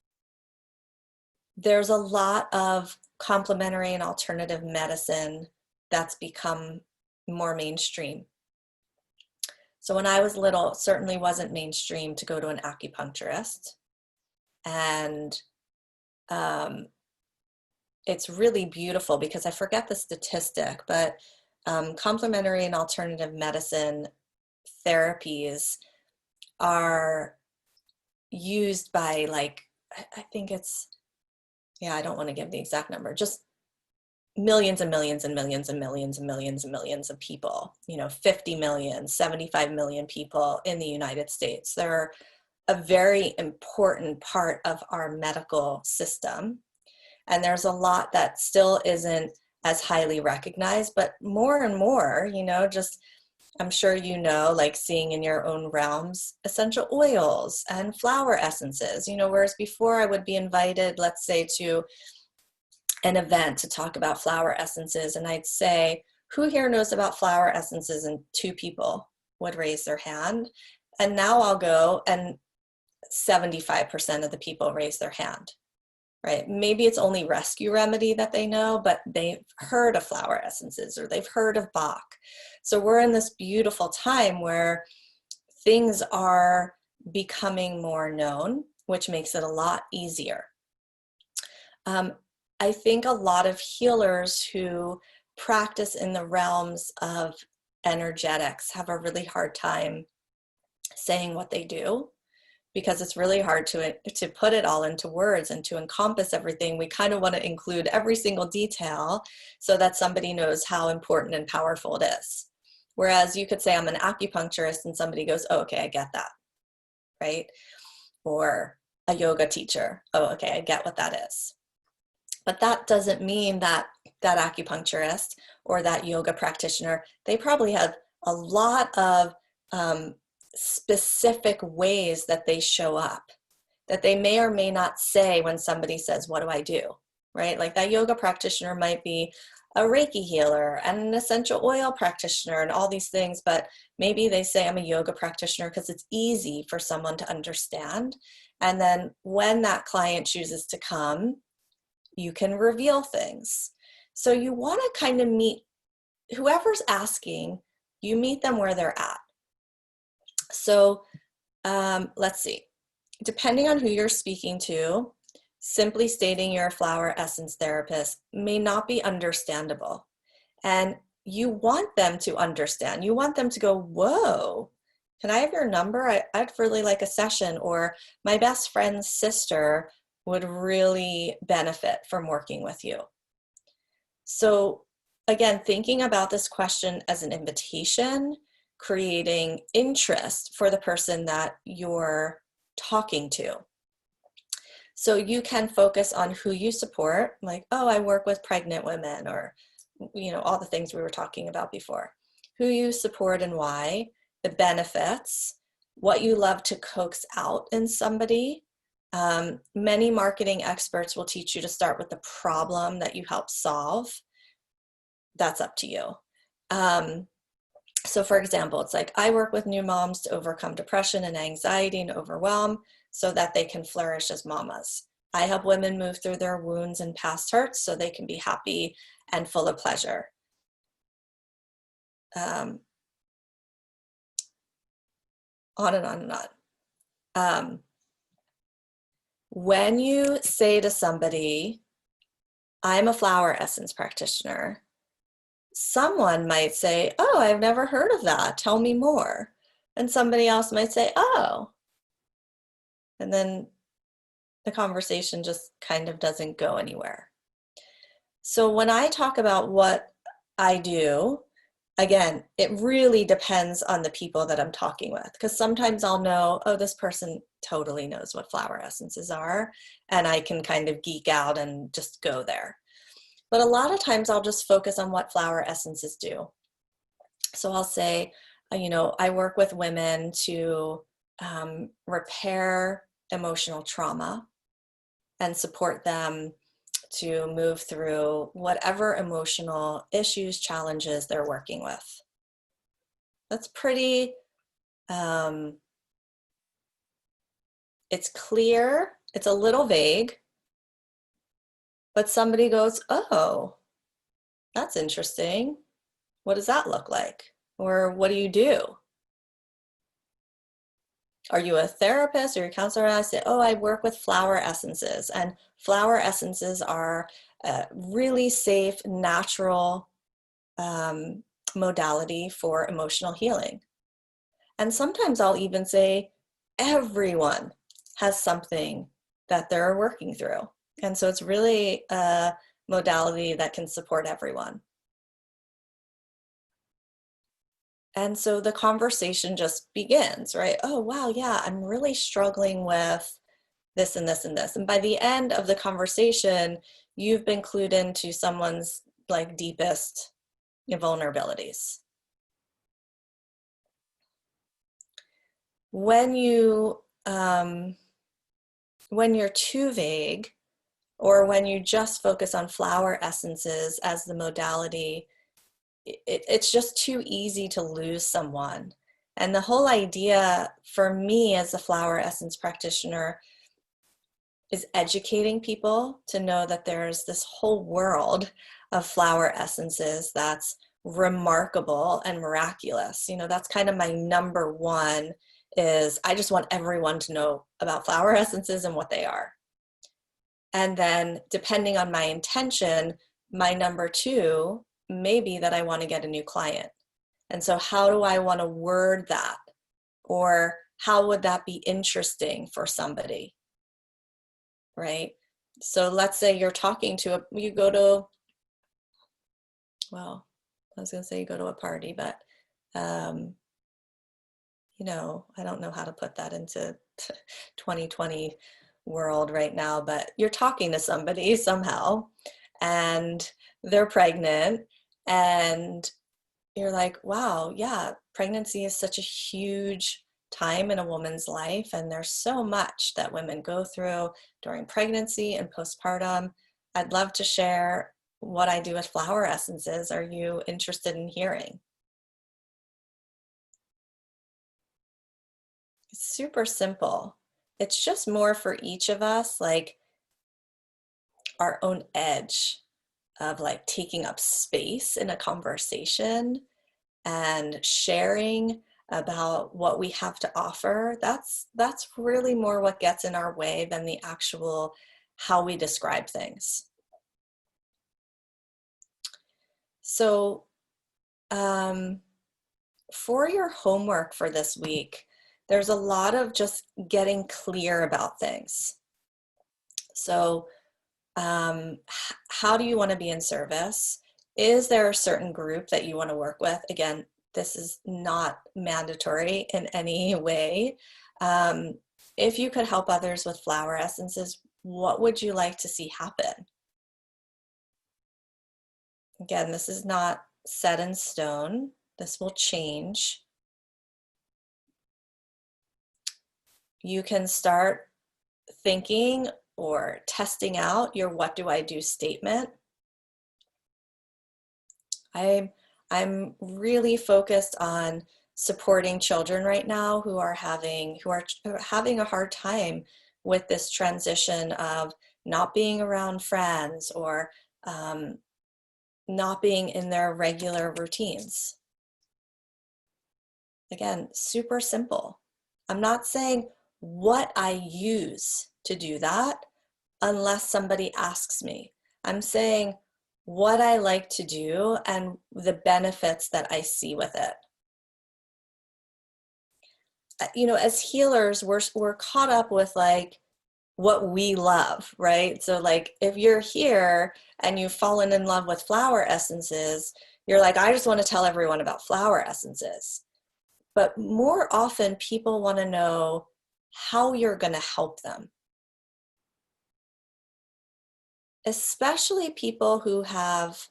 there's a lot of complementary and alternative medicine that's become more mainstream. So when I was little, it certainly wasn't mainstream to go to an acupuncturist. And it's really beautiful because I forget the statistic, but complementary and alternative medicine therapies are used by, like, I think it's, yeah, I don't want to give the exact number, just millions and millions and millions and millions and millions and millions of people, 50 million, 75 million people in the United States. They're a very important part of our medical system. And there's a lot that still isn't as highly recognized, but more and more, just I'm sure like seeing in your own realms, essential oils and flower essences, whereas before I would be invited, let's say, to an event to talk about flower essences, and I'd say, who here knows about flower essences? And 2 people would raise their hand. And now I'll go and 75% of the people raise their hand, right? Maybe it's only Rescue Remedy that they know, but they've heard of flower essences or they've heard of Bach. So we're in this beautiful time where things are becoming more known, which makes it a lot easier. I think a lot of healers who practice in the realms of energetics have a really hard time saying what they do, because it's really hard to put it all into words and to encompass everything. We kind of want to include every single detail so that somebody knows how important and powerful it is. Whereas you could say, I'm an acupuncturist, and somebody goes, oh, okay, I get that, right? Or a yoga teacher. Oh, okay, I get what that is. But that doesn't mean that that acupuncturist or that yoga practitioner, they probably have a lot of specific ways that they show up that they may or may not say when somebody says, what do I do? Right? Like that yoga practitioner might be a Reiki healer and an essential oil practitioner and all these things, but maybe they say I'm a yoga practitioner because it's easy for someone to understand. And then when that client chooses to come, you can reveal things. So you want to kind of meet whoever's asking, you meet them where they're at. So let's see, depending on who you're speaking to, simply stating you're a flower essence therapist may not be understandable. And you want them to understand. You want them to go, whoa, can I have your number? I'd really like a session. Or my best friend's sister would really benefit from working with you. So again, thinking about this question as an invitation, creating interest for the person that you're talking to. So you can focus on who you support, like, oh, I work with pregnant women, or, all the things we were talking about before. Who you support and why, the benefits, what you love to coax out in somebody. Many marketing experts will teach you to start with the problem that you help solve. That's up to you. So for example, it's like, I work with new moms to overcome depression and anxiety and overwhelm so that they can flourish as mamas. I help women move through their wounds and past hurts so they can be happy and full of pleasure. On and on and on. When you say to somebody, I'm a flower essence practitioner, someone might say, oh, I've never heard of that. Tell me more. And somebody else might say, oh. And then the conversation just kind of doesn't go anywhere. So when I talk about what I do, again, it really depends on the people that I'm talking with, because sometimes I'll know, oh, this person totally knows what flower essences are, and I can kind of geek out and just go there. But a lot of times I'll just focus on what flower essences do. So I'll say, I work with women to repair emotional trauma and support them to move through whatever emotional issues, challenges they're working with. That's pretty, it's clear, it's a little vague, but somebody goes, oh, that's interesting. What does that look like? Or what do you do? Are you a therapist or a counselor? And I say, oh, I work with flower essences. And flower essences are a really safe, natural modality for emotional healing. And sometimes I'll even say, everyone has something that they're working through. And so it's really a modality that can support everyone. And so the conversation just begins, right? Oh, wow, yeah, I'm really struggling with this and this and this. And by the end of the conversation, you've been clued into someone's like deepest vulnerabilities. When you're too vague, or when you just focus on flower essences as the modality, it's just too easy to lose someone. And the whole idea for me as a flower essence practitioner is educating people to know that there's this whole world of flower essences that's remarkable and miraculous. You know, that's kind of my number one, is I just want everyone to know about flower essences and what they are. And then depending on my intention, my number two may be that I want to get a new client. And so how do I want to word that? Or how would that be interesting for somebody? Right? So let's say you're talking to you go to, well, I was going to say you go to a party, but you know, I don't know how to put that into 2020 world right now, but you're talking to somebody somehow and they're pregnant and you're like, wow, yeah, pregnancy is such a huge time in a woman's life, and there's so much that women go through during pregnancy and postpartum. I'd love to share what I do with flower essences. Are you interested in hearing? It's super simple. It's just more for each of us, like our own edge of like taking up space in a conversation and sharing about what we have to offer. That's really more what gets in our way than the actual how we describe things. So for your homework for this week, there's a lot of just getting clear about things. So how do you want to be in service? Is there a certain group that you want to work with? Again, this is not mandatory in any way. If you could help others with flower essences, what would you like to see happen? Again, this is not set in stone. This will change. You can start thinking or testing out your what do I do statement. I'm really focused on supporting children right now who are having a hard time with this transition of not being around friends or not being in their regular routines. Again, super simple. I'm not saying what I use to do that unless somebody asks me. I'm saying what I like to do and the benefits that I see with it. You know, as healers, we're caught up with like what we love, right? So like if you're here and you've fallen in love with flower essences, you're like, I just want to tell everyone about flower essences. But more often people want to know how you're going to help them. Especially people who have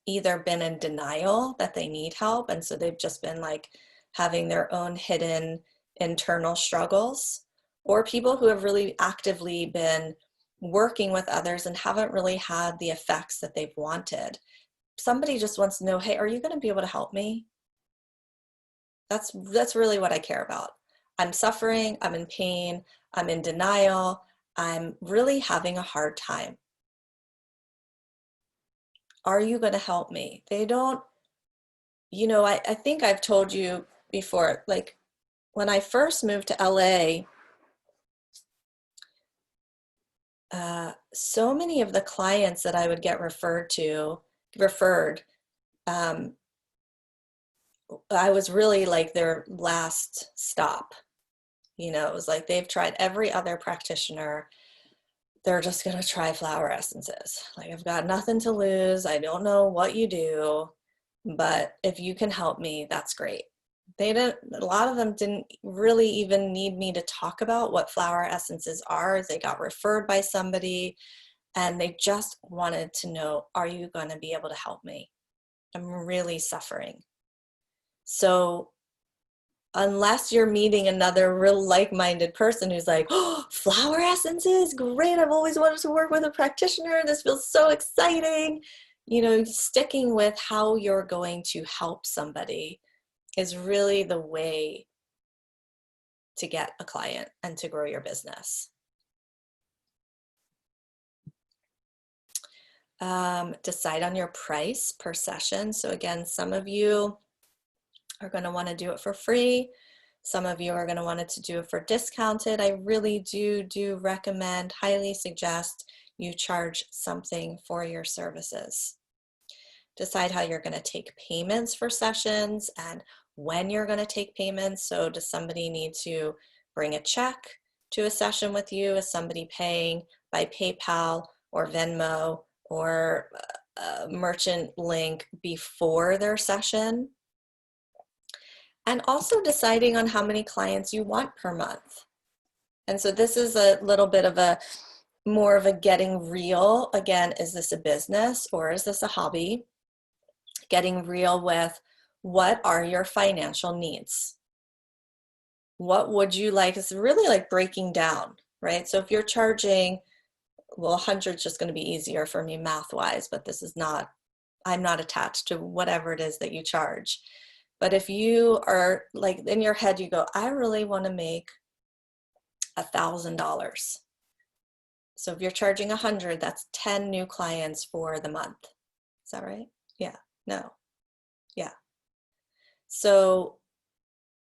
either been in denial that they need help, and so they've just been like having their own hidden internal struggles, or people who have really actively been working with others and haven't really had the effects that they've wanted. Somebody just wants to know, hey, are you going to be able to help me? That's really what I care about. I'm suffering, I'm in pain, I'm in denial, I'm really having a hard time. Are you going to help me? They don't, you know, I think I've told you before, like when I first moved to LA, so many of the clients that I would get referred, um, I was really like their last stop. You know, it was like they've tried every other practitioner. they're just going to try flower essences. Like, I've got nothing to lose. I don't know what you do, but if you can help me, that's great. A lot of them didn't really even need me to talk about what flower essences are. They got referred by somebody and they just wanted to know, are you going to be able to help me? I'm really suffering. So unless you're meeting another real like-minded person who's like, oh, flower essences, great, I've always wanted to work with a practitioner, this feels so exciting. You know, sticking with how you're going to help somebody is really the way to get a client and to grow your business. Decide on your price per session. So again, some of you are going to want to do it for free. Some of you are going to want it to do it for discounted. I really do recommend, highly suggest you charge something for your services. Decide how you're going to take payments for sessions and when you're going to take payments. So does somebody need to bring a check to a session with you? Is somebody paying by PayPal or Venmo or a merchant link before their session? And also deciding on how many clients you want per month. And so this is a little bit of a more of a getting real. Again, is this a business or is this a hobby? Getting real with what are your financial needs? What would you like? It's really like breaking down, right? So if you're charging, well, 100 is just going to be easier for me math-wise, but this is not, I'm not attached to whatever it is that you charge. But if you are like in your head, you go, I really want to make $1,000. So if you're charging 100, that's 10 new clients for the month. Is that right? Yeah, no, yeah. So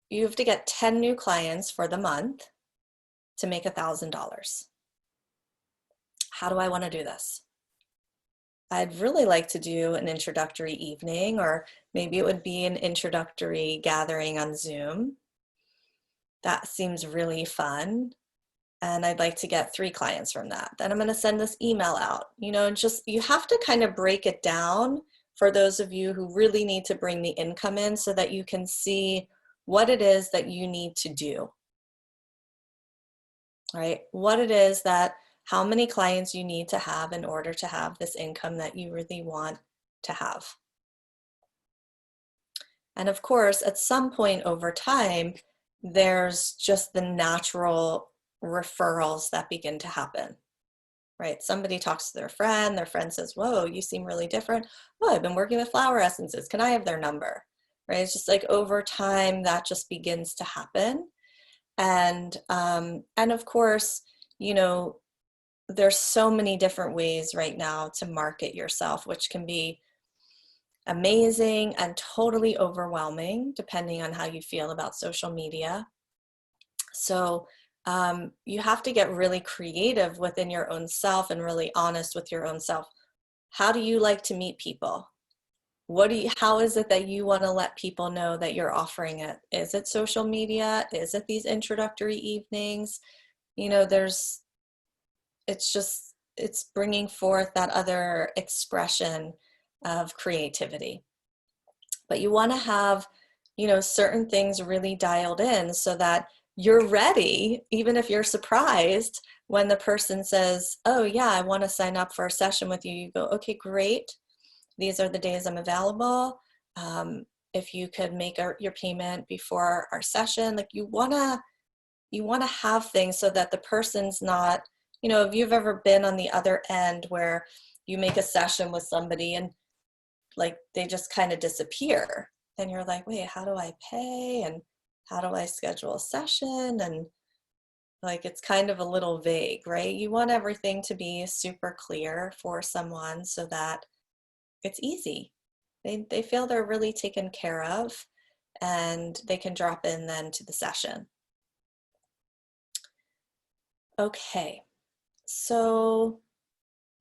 you have to get 10 new clients for the month to make $1,000. How do I want to do this? I'd really like to do an introductory evening, or maybe it would be an introductory gathering on Zoom. That seems really fun. And I'd like to get 3 clients from that. Then I'm going to send this email out. You know, just you have to kind of break it down for those of you who really need to bring the income in so that you can see what it is that you need to do. Right? What it is that, how many clients you need to have in order to have this income that you really want to have. And of course, at some point over time, there's just the natural referrals that begin to happen, right? Somebody talks to their friend says, whoa, you seem really different. Oh, I've been working with flower essences. Can I have their number? Right? It's just like over time that just begins to happen. And of course, you know, there's so many different ways right now to market yourself, which can be amazing and totally overwhelming depending on how you feel about social media. So you have to get really creative within your own self and really honest with your own self. How do you like to meet people? How is it that you want to let people know that you're offering it? Is it social media? Is it these introductory evenings? You know, it's bringing forth that other expression of creativity. But you want to have, you know, certain things really dialed in so that you're ready, even if you're surprised when the person says, oh yeah, I want to sign up for a session with you. You go, okay, great. These are the days I'm available. If you could make your payment before our session, like you want to have things so that the person's not, you know, if you've ever been on the other end where you make a session with somebody and like they just kind of disappear and you're like, wait, how do I pay? And how do I schedule a session? And like, it's kind of a little vague, right? You want everything to be super clear for someone so that it's easy. They feel they're really taken care of and they can drop in then to the session. Okay, so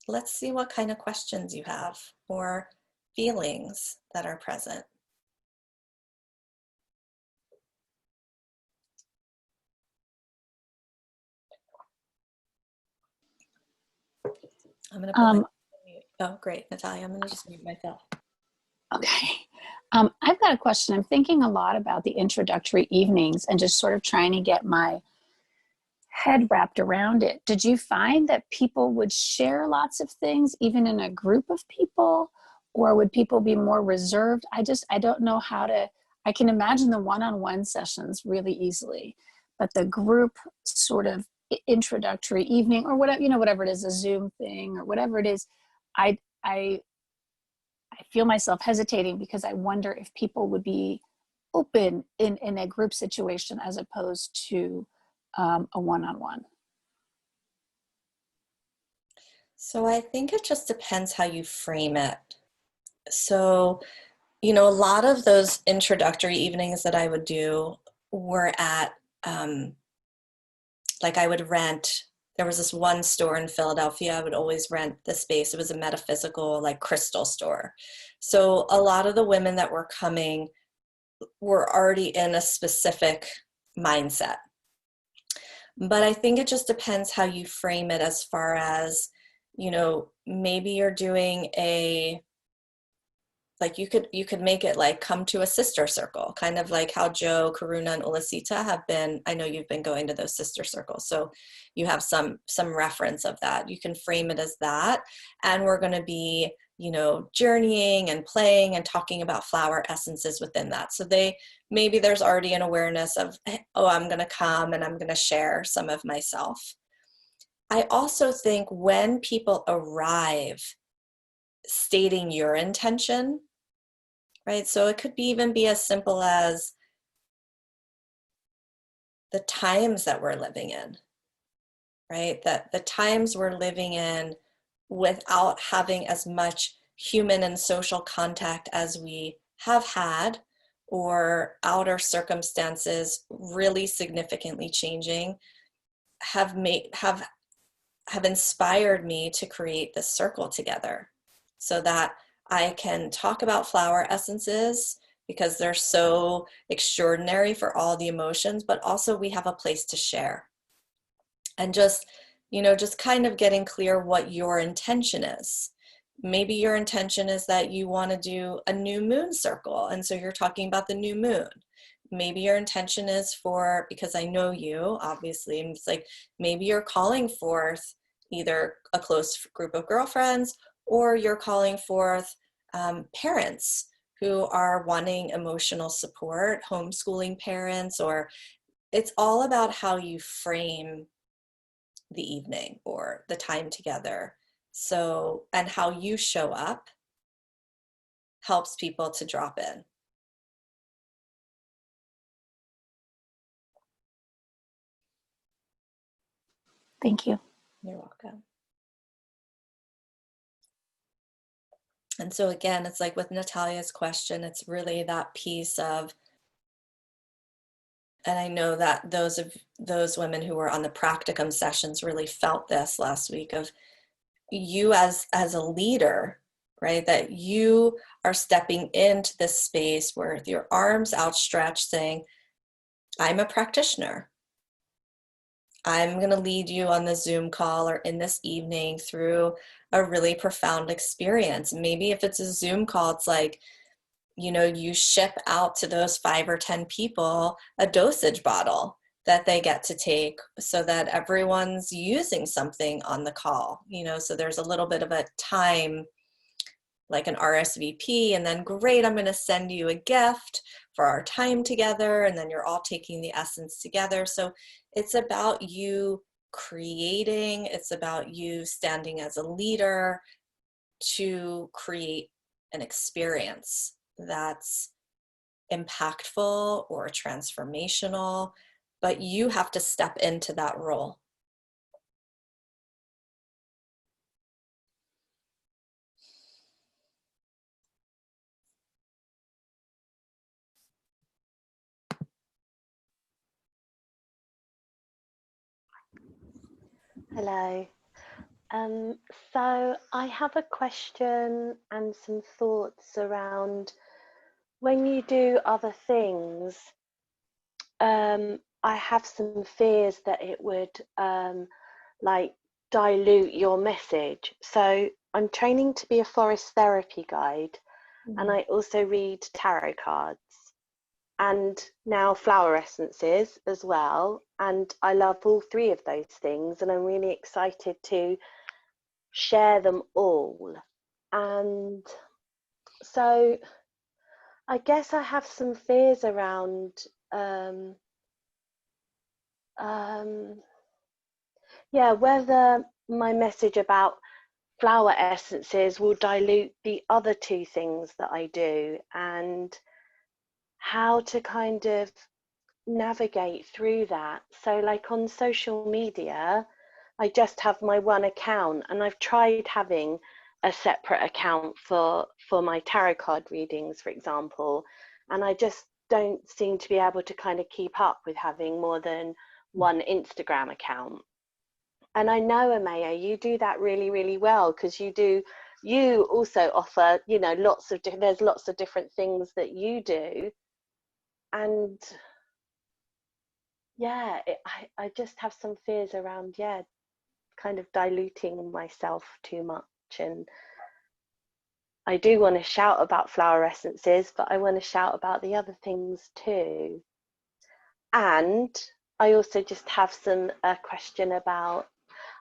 let's see what kind of questions you have or feelings that are present. I'm going to put my Um, mute. Oh, great, Natalia. I'm going to just mute myself. okay. I've got a question. I'm thinking a lot about the introductory evenings and just sort of trying to get my head wrapped around it. Did you find that people would share lots of things, even in a group of people, or would people be more reserved? I don't know how to, I can imagine the one-on-one sessions really easily, but the group sort of introductory evening or whatever, whatever it is, a Zoom thing or whatever it is, I, I, I feel myself hesitating because I wonder if people would be open in a group situation as opposed to a one-on-one. So I think it just depends how you frame it. So, you know, a lot of those introductory evenings that I would do were at, um, like I would rent, there was this one store in Philadelphia, I would always rent the space. It was a metaphysical, like crystal store. So a lot of the women that were coming were already in a specific mindset. But I think it just depends how you frame it as far as, you know, maybe you're doing a, like you could make it like come to a sister circle, kind of like how Joe, Karuna, and Ulasita have been. I know you've been going to those sister circles, so you have some reference of that. You can frame it as that, and we're going to be, you know, journeying and playing and talking about flower essences within that. So they, maybe there's already an awareness of, oh, I'm going to come and I'm going to share some of myself. I also think when people arrive, stating your intention, right? So it could be even be as simple as the times that we're living in, right? That the times we're living in without having as much human and social contact as we have had, or outer circumstances really significantly changing, have inspired me to create this circle together so that I can talk about flower essences because they're so extraordinary for all the emotions, but also we have a place to share. And just, you know, just kind of getting clear what your intention is. Maybe your intention is that you want to do a new moon circle, and so you're talking about the new moon. Maybe your intention is for, because I know you, obviously, and it's like maybe you're calling forth either a close group of girlfriends or you're calling forth parents who are wanting emotional support, homeschooling parents, or it's all about how you frame the evening or the time together. So, and how you show up helps people to drop in. Thank you. You're welcome. And so again, it's like with Natalia's question, it's really that piece of, and I know that those women who were on the practicum sessions really felt this last week, of you as a leader, right? That you are stepping into this space where with your arms outstretched saying, I'm a practitioner. I'm going to lead you on the Zoom call or in this evening through a really profound experience. Maybe if it's a Zoom call, it's like, you know, you ship out to those 5 or 10 people a dosage bottle that they get to take so that everyone's using something on the call, you know, so there's a little bit of a time, like an RSVP, and then great, I'm going to send you a gift for our time together, and then you're all taking the essence together. So it's about you creating, it's about you standing as a leader to create an experience that's impactful or transformational, but you have to step into that role. Hello. So I have a question and some thoughts around when you do other things. I have some fears that it would like dilute your message. So I'm training to be a forest therapy guide, and I also read tarot cards and now flower essences as well. And I love all three of those things, and I'm really excited to share them all. And so I guess I have some fears around whether my message about flower essences will dilute the other two things that I do, and how to kind of navigate through that. So like on social media, I just have my one account, and I've tried having a separate account for my tarot card readings, for example, and I just don't seem to be able to kind of keep up with having more than one Instagram account. And I know, Amaya, you do that really, really well, because you also offer, you know, there's lots of different things that you do. And yeah, I just have some fears around, kind of diluting myself too much. And I do want to shout about flower essences, but I want to shout about the other things too. And I also just have a question about,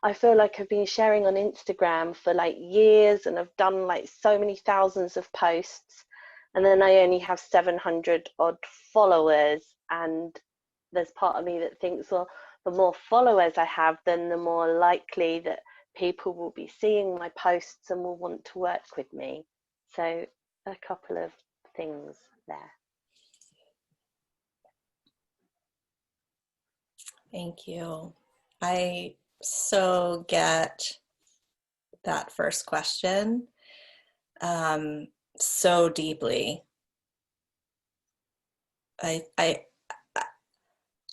I feel like I've been sharing on Instagram for like years, and I've done like so many thousands of posts, and then I only have 700 odd followers. And there's part of me that thinks, well, the more followers I have, then the more likely that people will be seeing my posts and will want to work with me. So a couple of things there. Thank you. I so get that first question so deeply.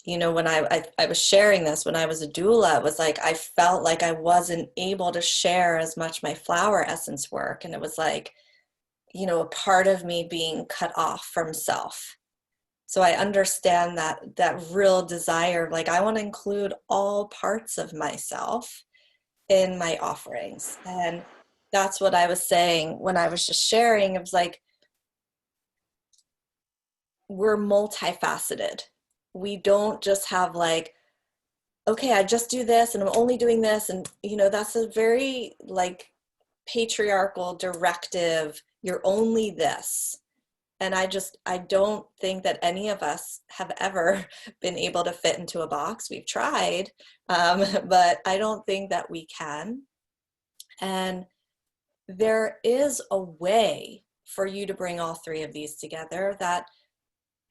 You know, when I was sharing this, when I was a doula, it was like I felt like I wasn't able to share as much my flower essence work. And it was like, you know, a part of me being cut off from self. So I understand that real desire, like I want to include all parts of myself in my offerings. And that's what I was saying when I was just sharing. It was like, we're multifaceted. We don't just have like, okay, I just do this and I'm only doing this. And, you know, that's a very like patriarchal directive. You're only this. And I don't think that any of us have ever been able to fit into a box. We've tried, but I don't think that we can. And there is a way for you to bring all three of these together that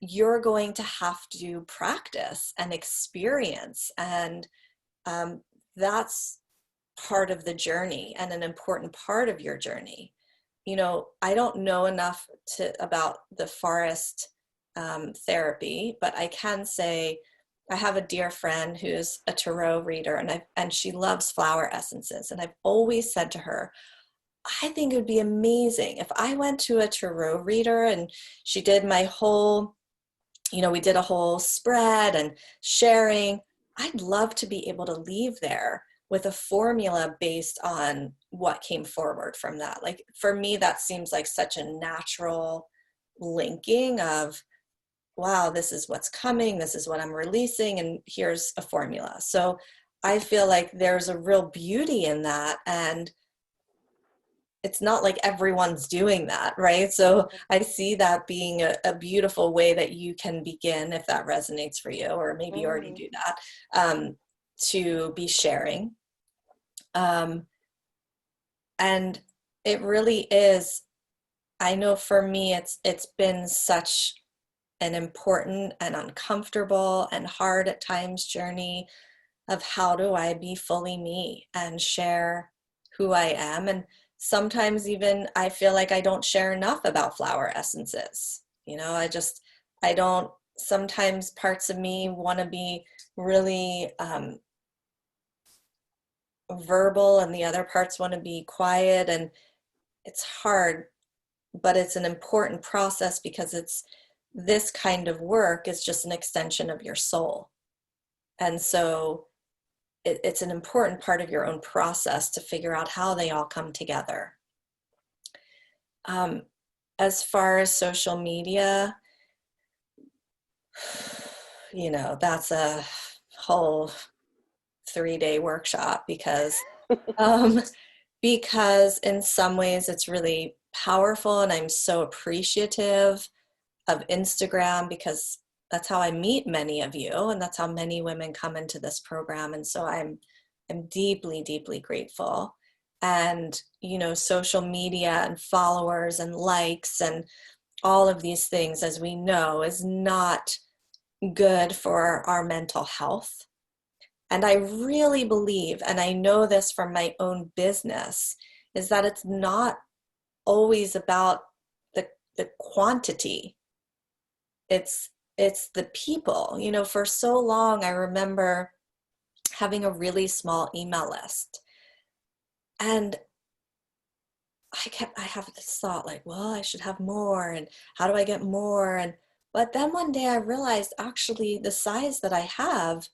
you're going to have to practice and experience. And that's part of the journey and an important part of your journey. You know, I don't know enough about the forest therapy, but I can say I have a dear friend who's a tarot reader, and she loves flower essences. And I've always said to her, I think it would be amazing if I went to a tarot reader and she did my whole, you know, we did a whole spread and sharing. I'd love to be able to leave there with a formula based on what came forward from that. Like for me, that seems like such a natural linking of, wow, this is what's coming, this is what I'm releasing, and here's a formula. So I feel like there's a real beauty in that. And it's not like everyone's doing that, right? So I see that being a beautiful way that you can begin, if that resonates for you, or maybe you already do that, to be sharing. And it really is, I know for me, it's been such an important and uncomfortable and hard at times journey of how do I be fully me and share who I am. And sometimes even I feel like I don't share enough about flower essences. You know, I don't, sometimes parts of me want to be really verbal and the other parts want to be quiet, and it's hard, but it's an important process because this kind of work is just an extension of your soul. And so it's an important part of your own process to figure out how they all come together. As far as social media, that's a whole 3-day workshop because in some ways it's really powerful, and I'm so appreciative of Instagram because that's how I meet many of you, and that's how many women come into this program. And so I'm deeply, deeply grateful. And, social media and followers and likes and all of these things, as we know, is not good for our mental health. And I really believe, and I know this from my own business, is that it's not always about the quantity. It's the people. For so long, I remember having a really small email list. And I have this thought like, well, I should have more, and how do I get more? But then one day I realized actually the size that I have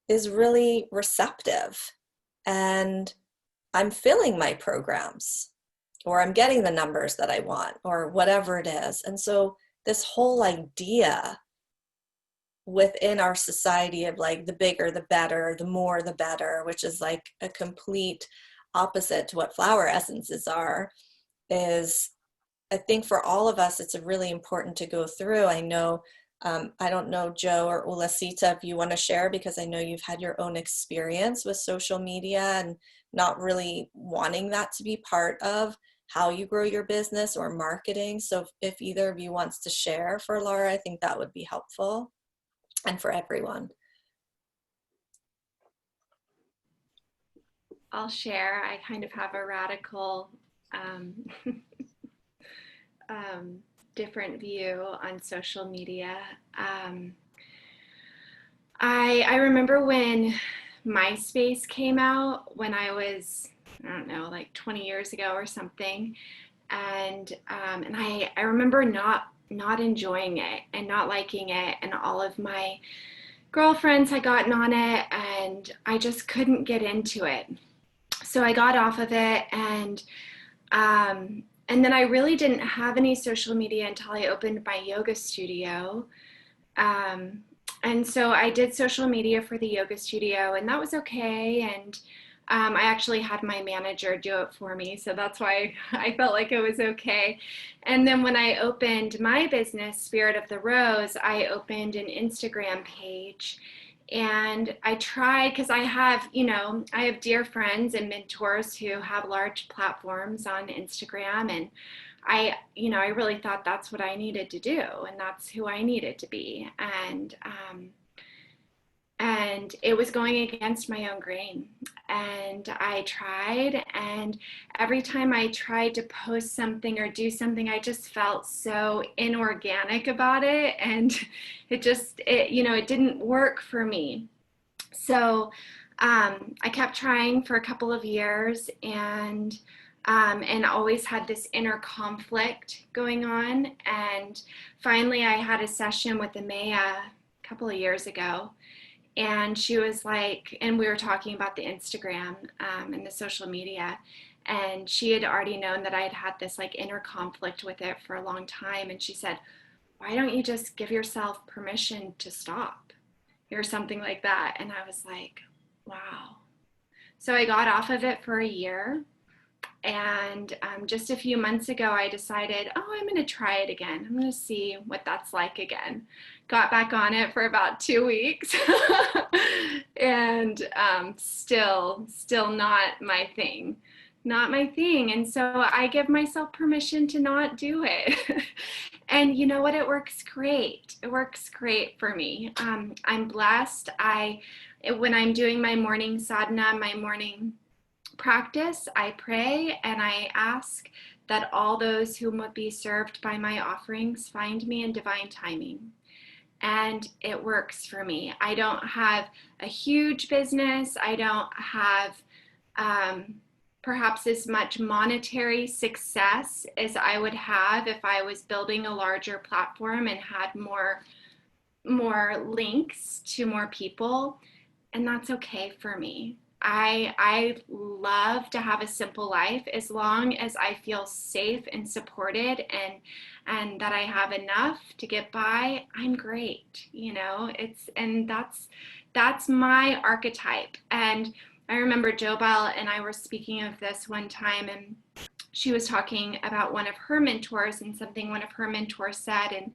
is really receptive, and I'm filling my programs, or I'm getting the numbers that I want, or whatever it is. And so this whole idea within our society of like the bigger the better, the more the better, which is like a complete opposite to what flower essences are, is, I think for all of us, it's really important to go through. I know, I don't know, Joe or Ulasita, if you want to share, because I know you've had your own experience with social media and not really wanting that to be part of how you grow your business or marketing. So if either of you wants to share for Laura, I think that would be helpful, and for everyone. I'll share. I kind of have a radical different view on social media. I remember when MySpace came out when I was, I don't know, like 20 years ago or something. And I remember not enjoying it and not liking it. And all of my girlfriends had gotten on it and I just couldn't get into it. So I got off of it, and then I really didn't have any social media until I opened my yoga studio. And so I did social media for the yoga studio, and that was okay. And I actually had my manager do it for me, so that's why I felt like it was okay. And then when I opened my business, Spirit of the Rose, I opened an Instagram page. And I tried, because I have dear friends and mentors who have large platforms on Instagram, and I really thought that's what I needed to do, and that's who I needed to be. And it was going against my own grain. And I tried, and every time I tried to post something or do something, I just felt so inorganic about it, and it didn't work for me. So I kept trying for a couple of years, and always had this inner conflict going on. And finally I had a session with Amaya a couple of years ago, and she was like, and we were talking about the Instagram and the social media, and she had already known that I had this like inner conflict with it for a long time. And she said, why don't you just give yourself permission to stop, or something like that? And I was like, wow. So I got off of it for a year, and just a few months ago, I decided, I'm going to try it again. I'm going to see what that's like again. Got back on it for about 2 weeks, and still not my thing. Not my thing. And so I give myself permission to not do it. And you know what? It works great. It works great for me. I'm blessed. When I'm doing my morning sadhana, my morning practice, I pray and I ask that all those who would be served by my offerings find me in divine timing. And it works for me. I don't have a huge business. I don't have perhaps as much monetary success as I would have if I was building a larger platform and had more links to more people. and that's okay for me. I love to have a simple life as long as I feel safe and supported, and that I have enough to get by. I'm great, you know. And that's my archetype. And I remember Jobel and I were speaking of this one time, and she was talking about one of her mentors and something one of her mentors said,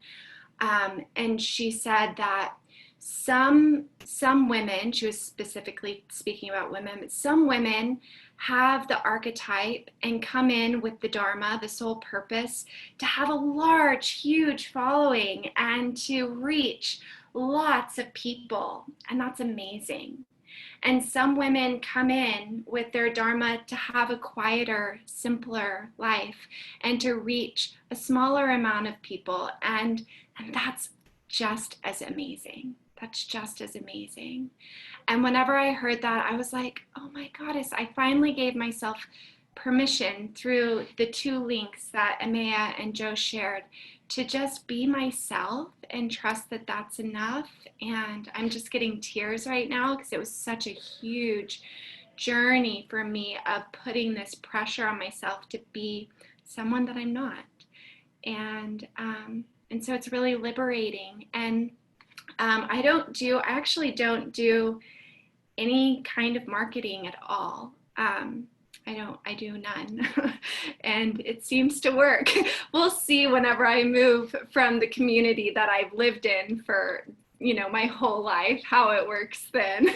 and she said that some women, she was specifically speaking about women, but some women have the archetype and come in with the dharma, the sole purpose, to have a large, huge following and to reach lots of people, and that's amazing. And some women come in with their dharma to have a quieter, simpler life and to reach a smaller amount of people, and that's just as amazing. That's just as amazing. And whenever I heard that, I was like, oh my goddess, I finally gave myself permission through the 2 links that Amaya and Joe shared to just be myself and trust that that's enough. And I'm just getting tears right now because it was such a huge journey for me of putting this pressure on myself to be someone that I'm not. And so it's really liberating. And I actually don't do any kind of marketing at all. I do none. And it seems to work. We'll see whenever I move from the community that I've lived in for, my whole life, how it works then.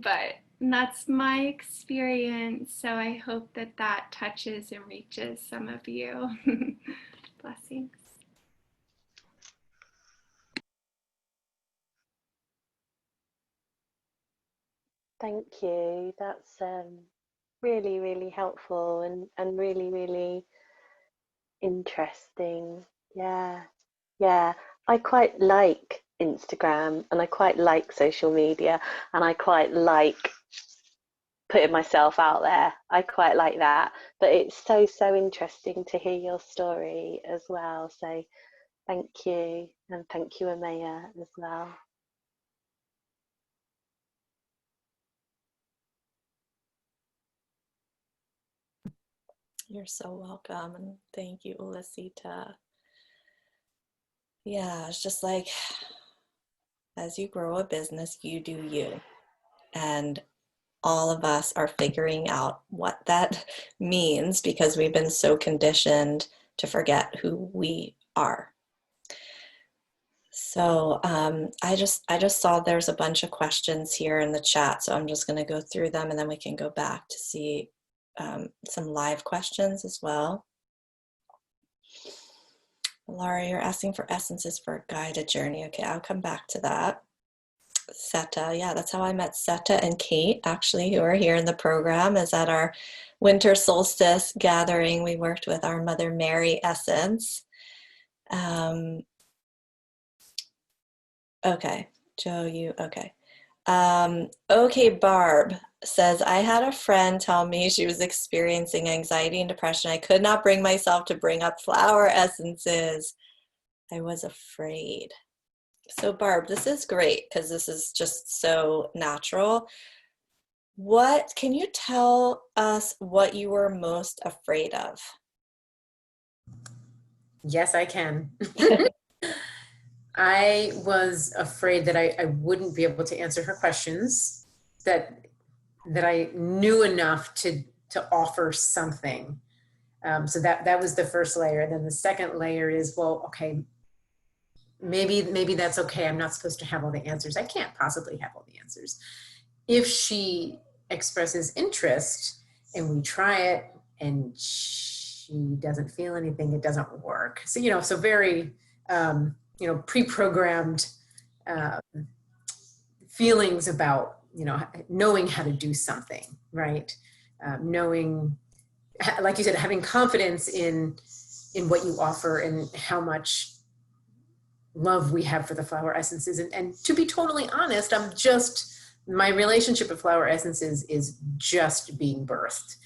But that's my experience. So I hope that touches and reaches some of you. Blessings. Thank you. That's really, really helpful and really, really interesting. Yeah. I quite like Instagram and I quite like social media and I quite like putting myself out there. I quite like that. But it's so interesting to hear your story as well. So thank you. And thank you, Amaya, as well. You're so welcome, and thank you, Ulasita. Yeah, it's just like, as you grow a business, you do you. And all of us are figuring out what that means because we've been so conditioned to forget who we are. So I just saw there's a bunch of questions here in the chat, so I'm just going to go through them and then we can go back to see some live questions as well. Laura, you're asking for essences for a guided journey. Okay, I'll come back to that. Seta, yeah, that's how I met Seta and Kate, actually, who are here in the program, is at our winter solstice gathering. We worked with our Mother Mary essence. Okay, Joe, okay. Okay, Barb says, I had a friend tell me she was experiencing anxiety and depression. I could not bring myself to bring up flower essences. I was afraid. So Barb, this is great because this is just so natural. Can you tell us what you were most afraid of? Yes, I can. I was afraid that I wouldn't be able to answer her questions, that I knew enough to offer something. So that was the first layer. And then the second layer is, well, okay, maybe that's okay. I'm not supposed to have all the answers. I can't possibly have all the answers. If she expresses interest and we try it and she doesn't feel anything, it doesn't work. So, so very, pre-programmed feelings about, knowing how to do something, right? Knowing, like you said, having confidence in what you offer and how much love we have for the flower essences. And to be totally honest, my relationship with flower essences is just being birthed.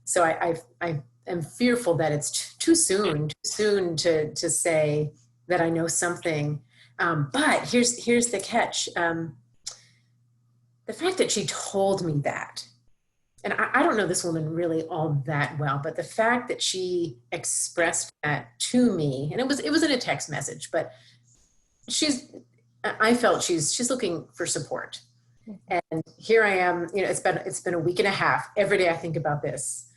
So I am fearful that it's too soon to say that I know something. But here's the catch. the fact that she told me that, and I don't know this woman really all that well, but the fact that she expressed that to me, and it was in a text message, but I felt she's looking for support. And here I am, it's been a week and a half. Every day I think about this.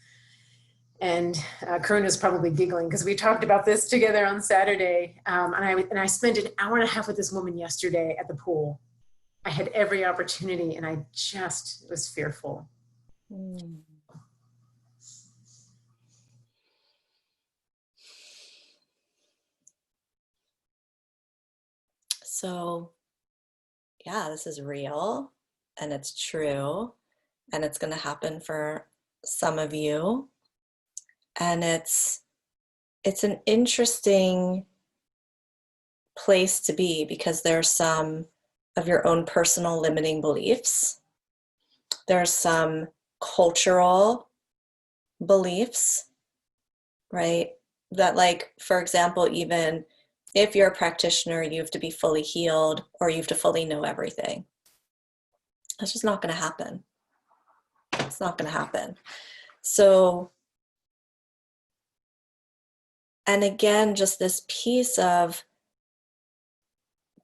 And Karuna's probably giggling because we talked about this together on Saturday. And I spent an hour and a half with this woman yesterday at the pool. I had every opportunity and I just was fearful. Mm. So, yeah, this is real and it's true and it's going to happen for some of you. And it's an interesting place to be because there's some of your own personal limiting beliefs. There's some cultural beliefs, right? That, like, for example, even if you're a practitioner, you have to be fully healed or you have to fully know everything. That's just not going to happen. It's not going to happen. So, and again, just this piece of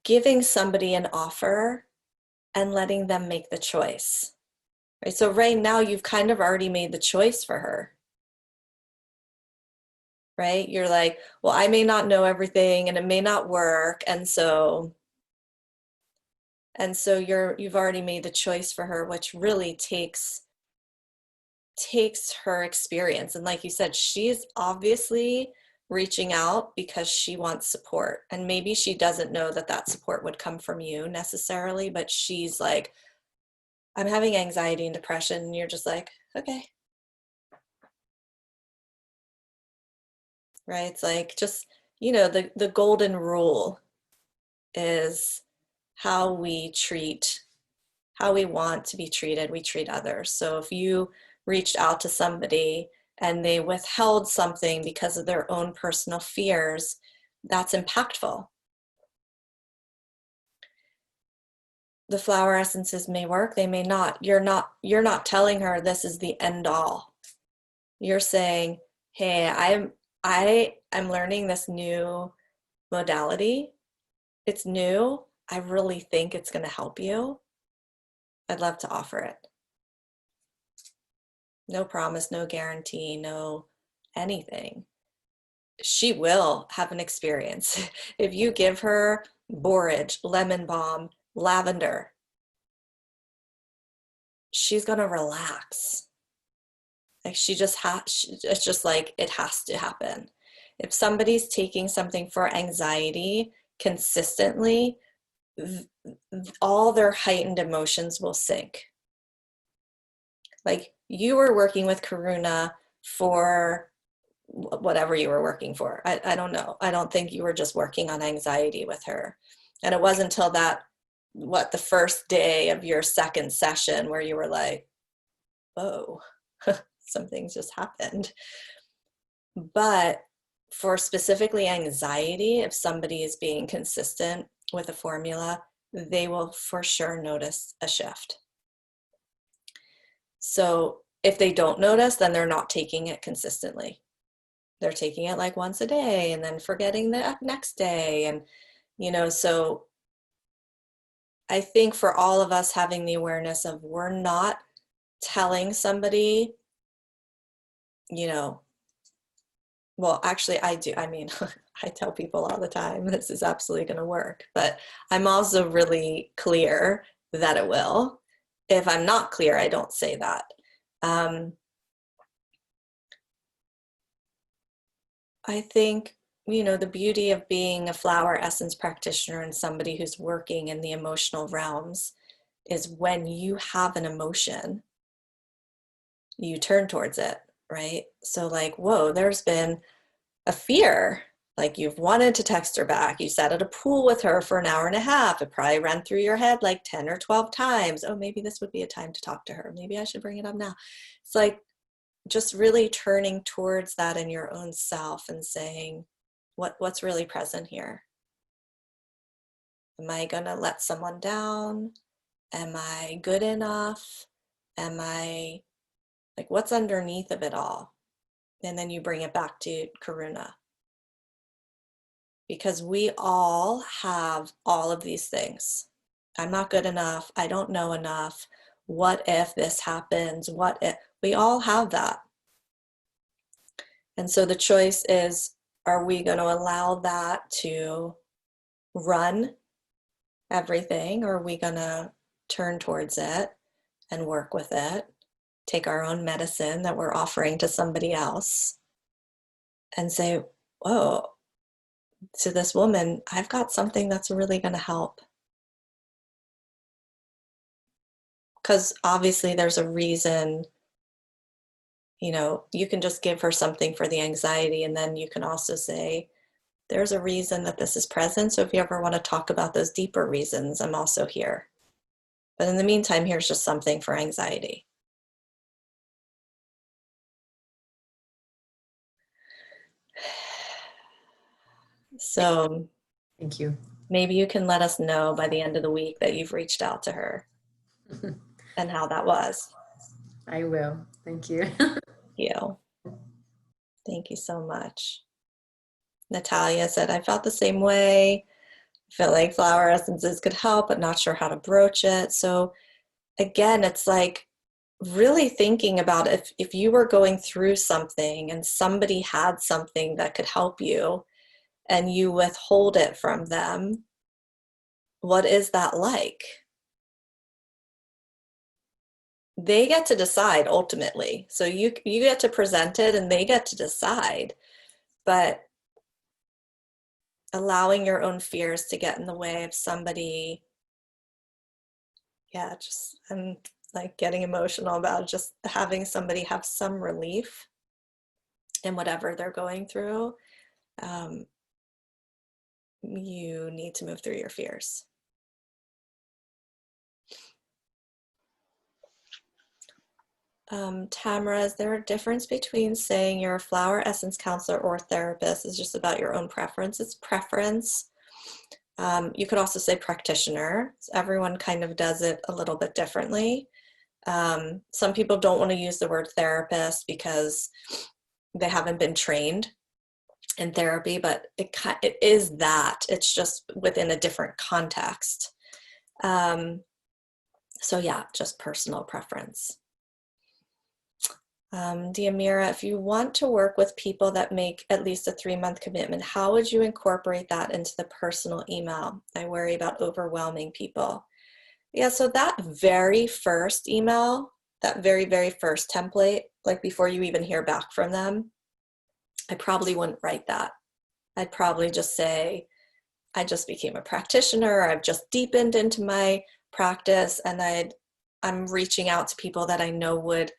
giving somebody an offer and letting them make the choice. Right? So right now you've kind of already made the choice for her. Right? You're like, well, I may not know everything and it may not work. And so you've already made the choice for her, which really takes her experience. And like you said, she's obviously reaching out because she wants support. And maybe she doesn't know that support would come from you necessarily, but she's like, I'm having anxiety and depression. And you're just like, okay. Right? It's like, just, the golden rule is how we want to be treated, we treat others. So if you reached out to somebody and they withheld something because of their own personal fears, that's impactful. The flower essences may work, they may not. You're not telling her this is the end all. You're saying, hey, I'm learning this new modality. It's new. I really think it's going to help you. I'd love to offer it. No promise, no guarantee, no anything. She will have an experience. If you give her borage, lemon balm, lavender, she's going to relax. Like it's just like, it has to happen. If somebody's taking something for anxiety consistently, all their heightened emotions will sink. Like, you were working with Karuna for whatever you were working for. I don't know. I don't think you were just working on anxiety with her. And it wasn't until the first day of your second session where you were like, oh, something's just happened. But for specifically anxiety, if somebody is being consistent with a formula, they will for sure notice a shift. So if they don't notice, then they're not taking it consistently. They're taking it like once a day and then forgetting the next day. And, so I think for all of us having the awareness of, we're not telling somebody, well, actually I do. I mean, I tell people all the time, this is absolutely going to work, but I'm also really clear that it will. If I'm not clear, I don't say that. I think, the beauty of being a flower essence practitioner and somebody who's working in the emotional realms is when you have an emotion, you turn towards it, right? So like, whoa, there's been a fear. Like, you've wanted to text her back. You sat at a pool with her for an hour and a half. It probably ran through your head like 10 or 12 times. Oh, maybe this would be a time to talk to her. Maybe I should bring it up now. It's like just really turning towards that in your own self and saying, what's really present here? Am I going to let someone down? Am I good enough? Am I, like, what's underneath of it all? And then you bring it back to Karuna. Because we all have all of these things. I'm not good enough. I don't know enough. What if this happens? What if? We all have that. And so the choice is, are we going to allow that to run everything, or are we going to turn towards it and work with it, take our own medicine that we're offering to somebody else and say, whoa, to this woman, I've got something that's really going to help. Because obviously there's a reason, you know, you can just give her something for the anxiety, and then you can also say, there's a reason that this is present. So if you ever want to talk about those deeper reasons, I'm also here. But in the meantime, here's just something for anxiety. So Thank you. maybe you can let us know by the end of the week that you've reached out to her and how that was. I will. Thank you. You. Thank you so much. Natalia said, I felt the same way. I felt like flower essences could help, but not sure how to broach it. So again, it's like really thinking about if you were going through something and somebody had something that could help you and you withhold it from them, what is that like? They get to decide ultimately. So you get to present it and they get to decide. But allowing your own fears to get in the way of somebody, yeah, just, I'm like getting emotional about just having somebody have some relief in whatever they're going through. You need to move through your fears. Tamara, is there a difference between saying you're a flower essence counselor or therapist? Is just about your own preference? It's preference. You could also say practitioner. Everyone kind of does it a little bit differently. Some people don't want to use the word therapist because they haven't been trained in therapy, but it is that. It's just within a different context. So yeah, just personal preference. Diamira, if you want to work with people that make at least a 3-month commitment, how would you incorporate that into the personal email? I worry about overwhelming people. Yeah, so that very first email, that very, very first template, like before you even hear back from them, I probably wouldn't write that. I'd probably just say, I just became a practitioner, I've just deepened into my practice, and I'm reaching out to people that I know would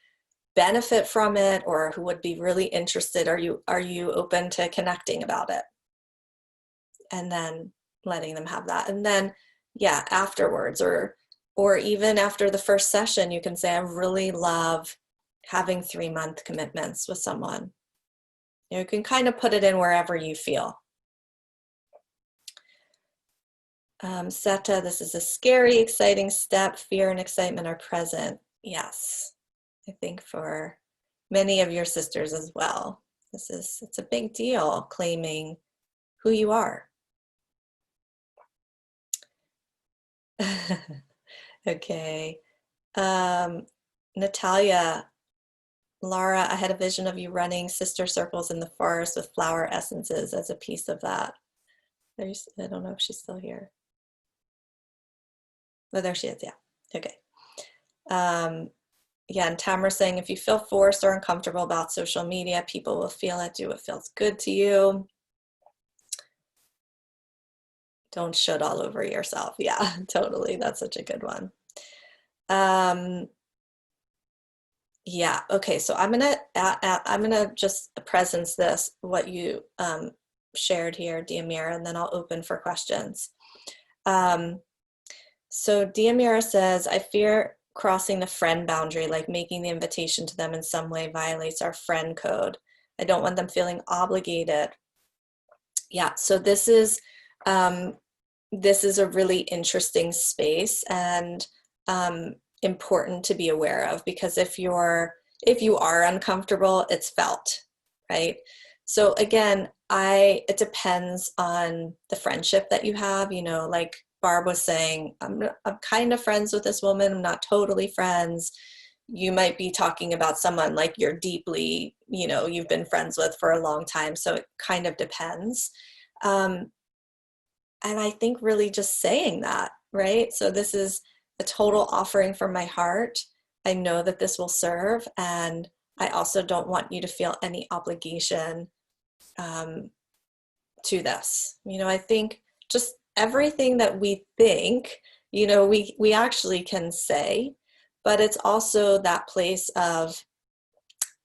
benefit from it or who would be really interested. Are you open to connecting about it? And then letting them have that. And then, yeah, afterwards or even after the first session, you can say, I really love having 3-month commitments with someone. You can kind of put it in wherever you feel. Seta, this is a scary, exciting step. Fear and excitement are present. Yes, I think for many of your sisters as well. It's a big deal claiming who you are. Okay. Natalia, Laura, I had a vision of you running sister circles in the forest with flower essences as a piece of that. I don't know if she's still here. Oh, there she is, yeah. Okay. Yeah, and Tamara's saying, if you feel forced or uncomfortable about social media, people will feel it. Do what feels good to you. Don't shit all over yourself. Yeah, totally. That's such a good one. Yeah, okay, so I'm gonna just presence this, what you shared here, Diamira, and then I'll open for questions. So Diamira says, I fear crossing the friend boundary, like making the invitation to them in some way violates our friend code. I don't want them feeling obligated. Yeah, so this is a really interesting space, and important to be aware of, because if you are uncomfortable, it's felt, right? So again, it depends on the friendship that you have. You know, like Barb was saying, I'm kind of friends with this woman, I'm not totally friends. You might be talking about someone like you're deeply, you know, you've been friends with for a long time. So it kind of depends. And I think really just saying that, right? So this is a total offering from my heart. I know that this will serve, and I also don't want you to feel any obligation to this. You know, I think just everything that we think, you know, we actually can say, but it's also that place of,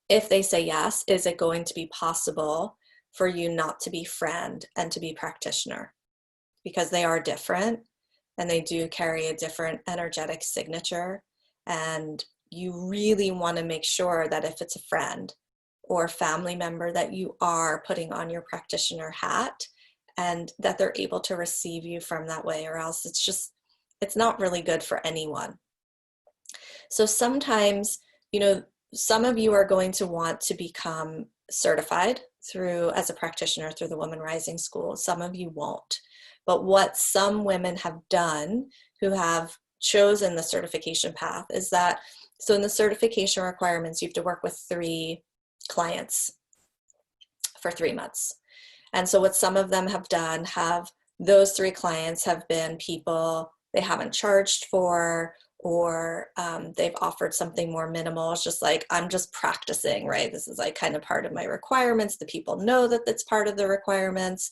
if they say yes, is it going to be possible for you not to be friend and to be practitioner? Because they are different and they do carry a different energetic signature. And you really want to make sure that if it's a friend or family member, that you are putting on your practitioner hat and that they're able to receive you from that way, or else it's not really good for anyone. So sometimes, you know, some of you are going to want to become certified as a practitioner through the Woman Rising School. Some of you won't. But what some women have done who have chosen the certification path is that, so in the certification requirements, you have to work with 3 clients for 3 months. And so what some of them have done, those 3 clients have been people they haven't charged for, or they've offered something more minimal. It's just like, I'm just practicing, right? This is like kind of part of my requirements. The people know that it's part of the requirements.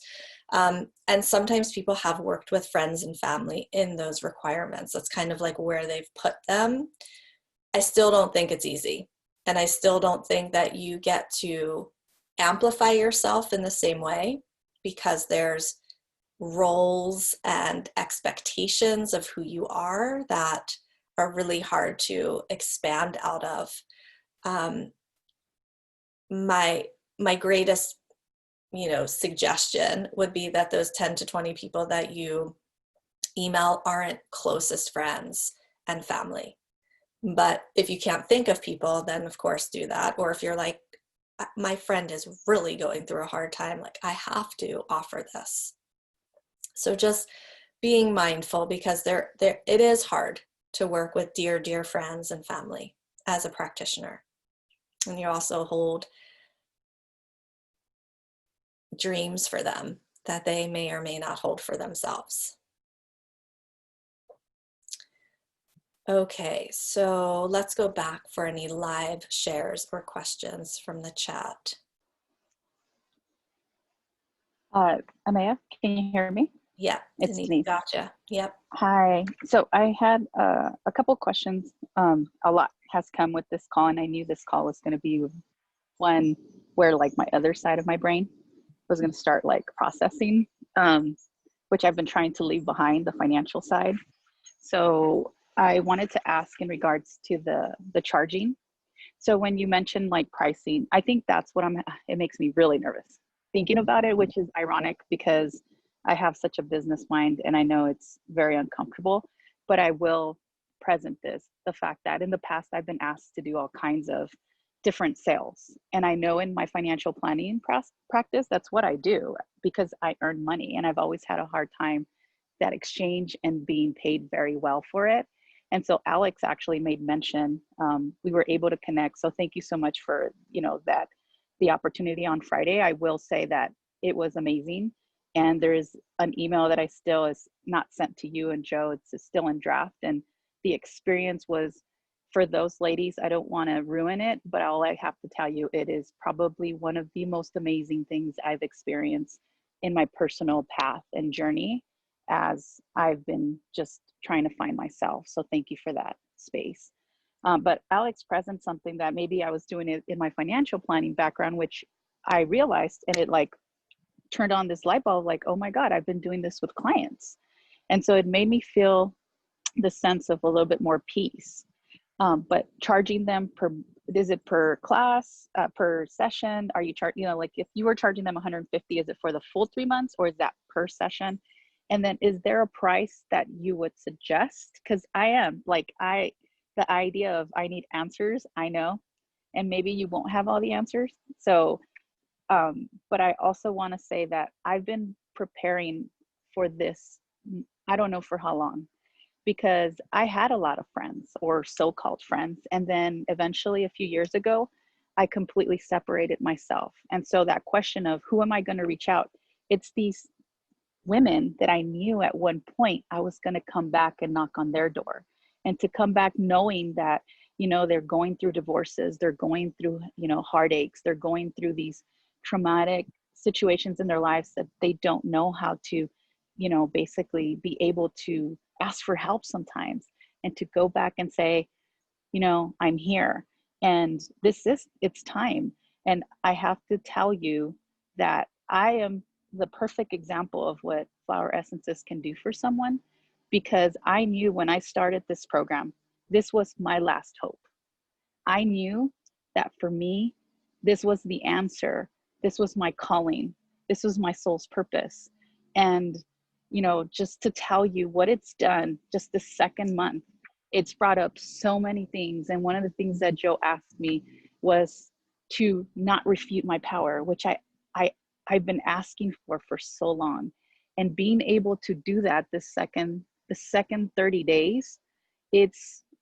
And sometimes people have worked with friends and family in those requirements. That's kind of like where they've put them. I still don't think it's easy. And I still don't think that you get to amplify yourself in the same way, because there's roles and expectations of who you are that are really hard to expand out of. My greatest, you know, suggestion would be that those 10 to 20 people that you email aren't closest friends and family. But if you can't think of people, then of course do that. Or if you're like, my friend is really going through a hard time, like I have to offer this. So just being mindful, because it is hard to work with dear friends and family as a practitioner. And you also hold dreams for them that they may or may not hold for themselves. Okay, so let's go back for any live shares or questions from the chat. Amaya, can you hear me? Yeah, It's Denise, Denise. gotcha. Yep. Hi. So I had a couple questions. A lot has come with this call, and I knew this call was going to be one where like my other side of my brain was going to start like processing, which I've been trying to leave behind, the financial side. So I wanted to ask in regards to the charging. So when you mentioned like pricing, I think that's what it makes me really nervous thinking about it, which is ironic because I have such a business mind and I know it's very uncomfortable, but I will present the fact that in the past I've been asked to do all kinds of different sales. And I know in my financial planning practice, that's what I do because I earn money, and I've always had a hard time that exchange and being paid very well for it. And so Alex actually made mention, we were able to connect. So thank you so much for, the opportunity on Friday. I will say that it was amazing. And there's an email that I still is not sent to you and Joe. It's still in draft. And the experience was, for those ladies, I don't want to ruin it, but all I have to tell you, it is probably one of the most amazing things I've experienced in my personal path and journey as I've been just trying to find myself. So thank you for that space. But Alex presents something that maybe I was doing it in my financial planning background, which I realized, and it like turned on this light bulb, like, oh my God, I've been doing this with clients. And so it made me feel the sense of a little bit more peace. But charging them is it per class, per session? Are you like if you were charging them 150, is it for the full 3 months or is that per session? And then is there a price that you would suggest? Because the idea of I need answers, I know, and maybe you won't have all the answers. So, but I also want to say that I've been preparing for this, I don't know for how long, because I had a lot of friends or so-called friends. And then eventually a few years ago, I completely separated myself. And so that question of who am I going to reach out? It's these women that I knew at one point I was going to come back and knock on their door, and to come back knowing that, they're going through divorces, they're going through, heartaches, they're going through these traumatic situations in their lives that they don't know how to, basically be able to ask for help sometimes, and to go back and say, I'm here and it's time. And I have to tell you that I am the perfect example of what flower essences can do for someone, because I knew when I started this program, this was my last hope. I knew that for me, this was the answer. This was my calling. This was my soul's purpose. And, just to tell you what it's done, just the second month, it's brought up so many things. And one of the things that Joe asked me was to not refute my power, which I've been asking for so long. And being able to do that the second 30 days,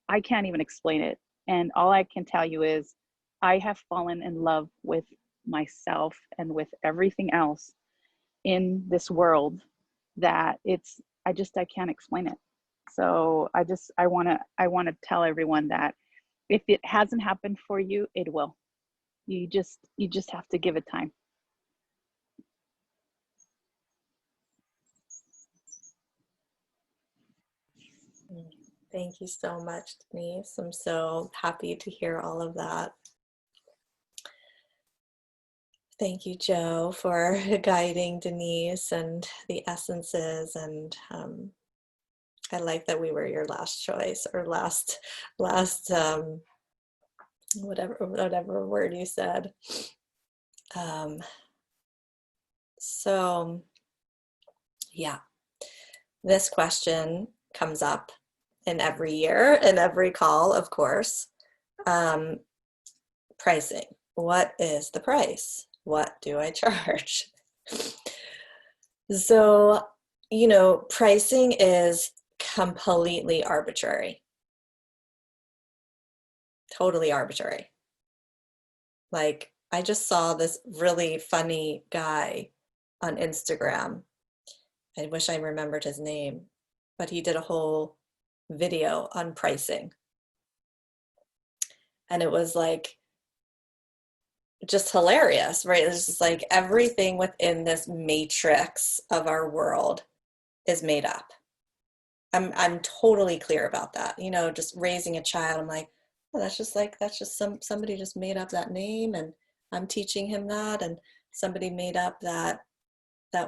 I can't even explain it. And all I can tell you is I have fallen in love with myself and with everything else in this world that I can't explain it. So I want to tell everyone that if it hasn't happened for you, it will. You just have to give it time. Thank you so much, Denise. I'm so happy to hear all of that. Thank you, Joe, for guiding Denise and the essences. And I like that we were your last choice, or last whatever word you said. So yeah, this question comes up in every year, in every call, of course. Pricing. What is the price? What do I charge? So, pricing is completely arbitrary. Totally arbitrary. Like, I just saw this really funny guy on Instagram. I wish I remembered his name, but he did a whole video on pricing. And it was like, just hilarious, right? It's just like everything within this matrix of our world is made up. I'm totally clear about that. Just raising a child, I'm like, oh, that's just somebody just made up that name, and I'm teaching him that, and somebody made up that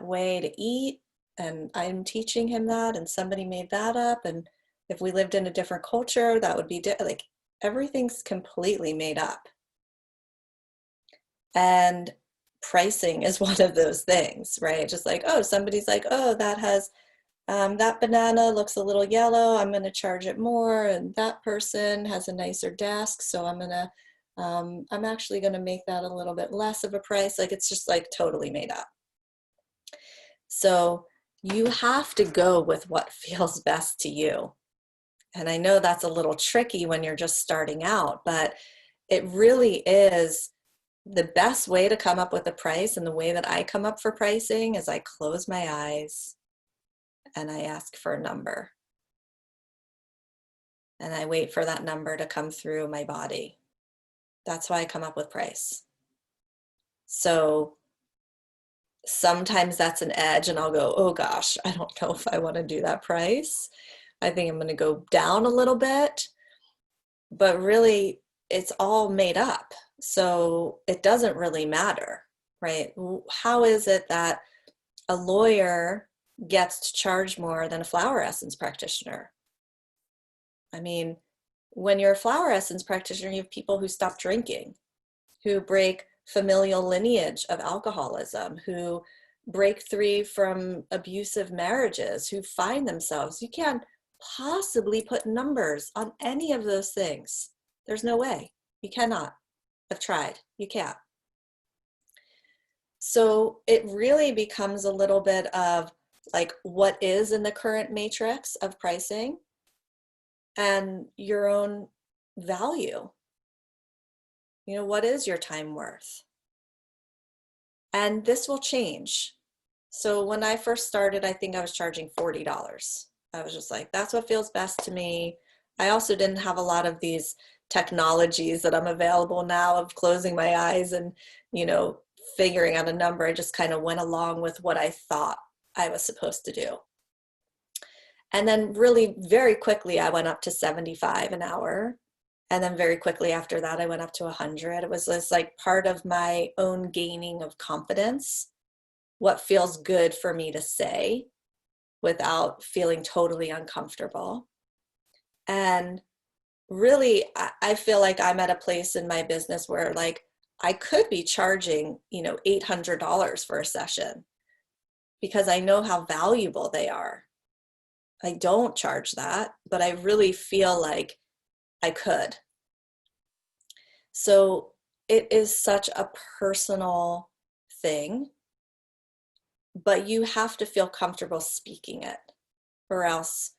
way to eat, and I'm teaching him that, and somebody made that up, and if we lived in a different culture, that would be like everything's completely made up. And pricing is one of those things, right? Just like, oh, somebody's like, oh, that banana looks a little yellow, I'm going to charge it more. And that person has a nicer desk, so I'm actually going to make that a little bit less of a price. Like, it's just like totally made up. So you have to go with what feels best to you. And I know that's a little tricky when you're just starting out, but it really is the best way to come up with a price. And the way that I come up for pricing is I close my eyes and I ask for a number. And I wait for that number to come through my body. That's why I come up with price. So sometimes that's an edge, and I'll go, oh gosh, I don't know if I want to do that price. I think I'm going to go down a little bit. But really, it's all made up. So it doesn't really matter, right? How is it that a lawyer gets to charge more than a flower essence practitioner? I mean, when you're a flower essence practitioner, you have people who stop drinking, who break familial lineage of alcoholism, who break free from abusive marriages, who find themselves. You can't possibly put numbers on any of those things. There's no way. You cannot. I've tried. You can't. So it really becomes a little bit of like what is in the current matrix of pricing and your own value. You know, what is your time worth? And this will change. So when I first started, I think I was charging $40. I was just like, that's what feels best to me. I also didn't have a lot of these technologies that I'm available now of closing my eyes and, you know, figuring out a number. I just kind of went along with what I thought I was supposed to do. And then really very quickly, I went up to 75 an hour. And then very quickly after that, I went up to 100. It was just like part of my own gaining of confidence, what feels good for me to say without feeling totally uncomfortable. And really, I feel like I'm at a place in my business where like I could be charging, you know, $800 for a session because I know how valuable they are. I don't charge that, but I really feel like I could. So it is such a personal thing, but you have to feel comfortable speaking it, or else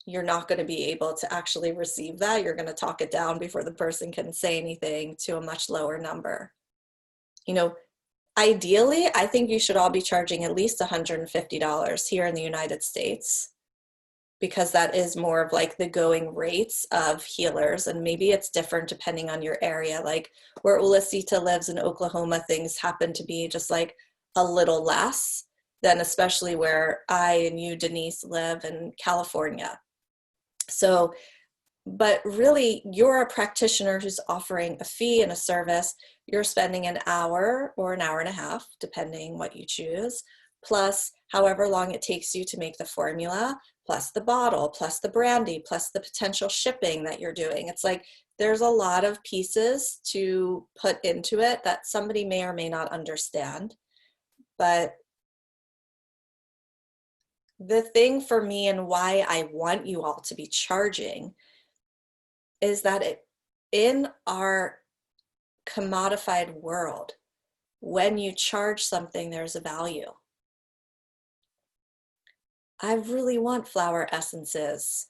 you're not going to be able to actually receive that. You're going to talk it down before the person can say anything to a much lower number. You know, ideally, I think you should all be charging at least $150 here in the United States, because that is more of like the going rates of healers. And maybe it's different depending on your area. Like where Ulasita lives in Oklahoma, things happen to be just like a little less than especially where I and you, Denise, live in California. So, but really you're a practitioner who's offering a fee and a service. You're spending an hour or an hour and a half, depending what you choose, plus however long it takes you to make the formula, plus the bottle, plus the brandy, plus the potential shipping that you're doing. It's like there's a lot of pieces to put into it that somebody may or may not understand. But the thing for me and why I want you all to be charging is that in our commodified world, when you charge something, there's a value. I really want flower essences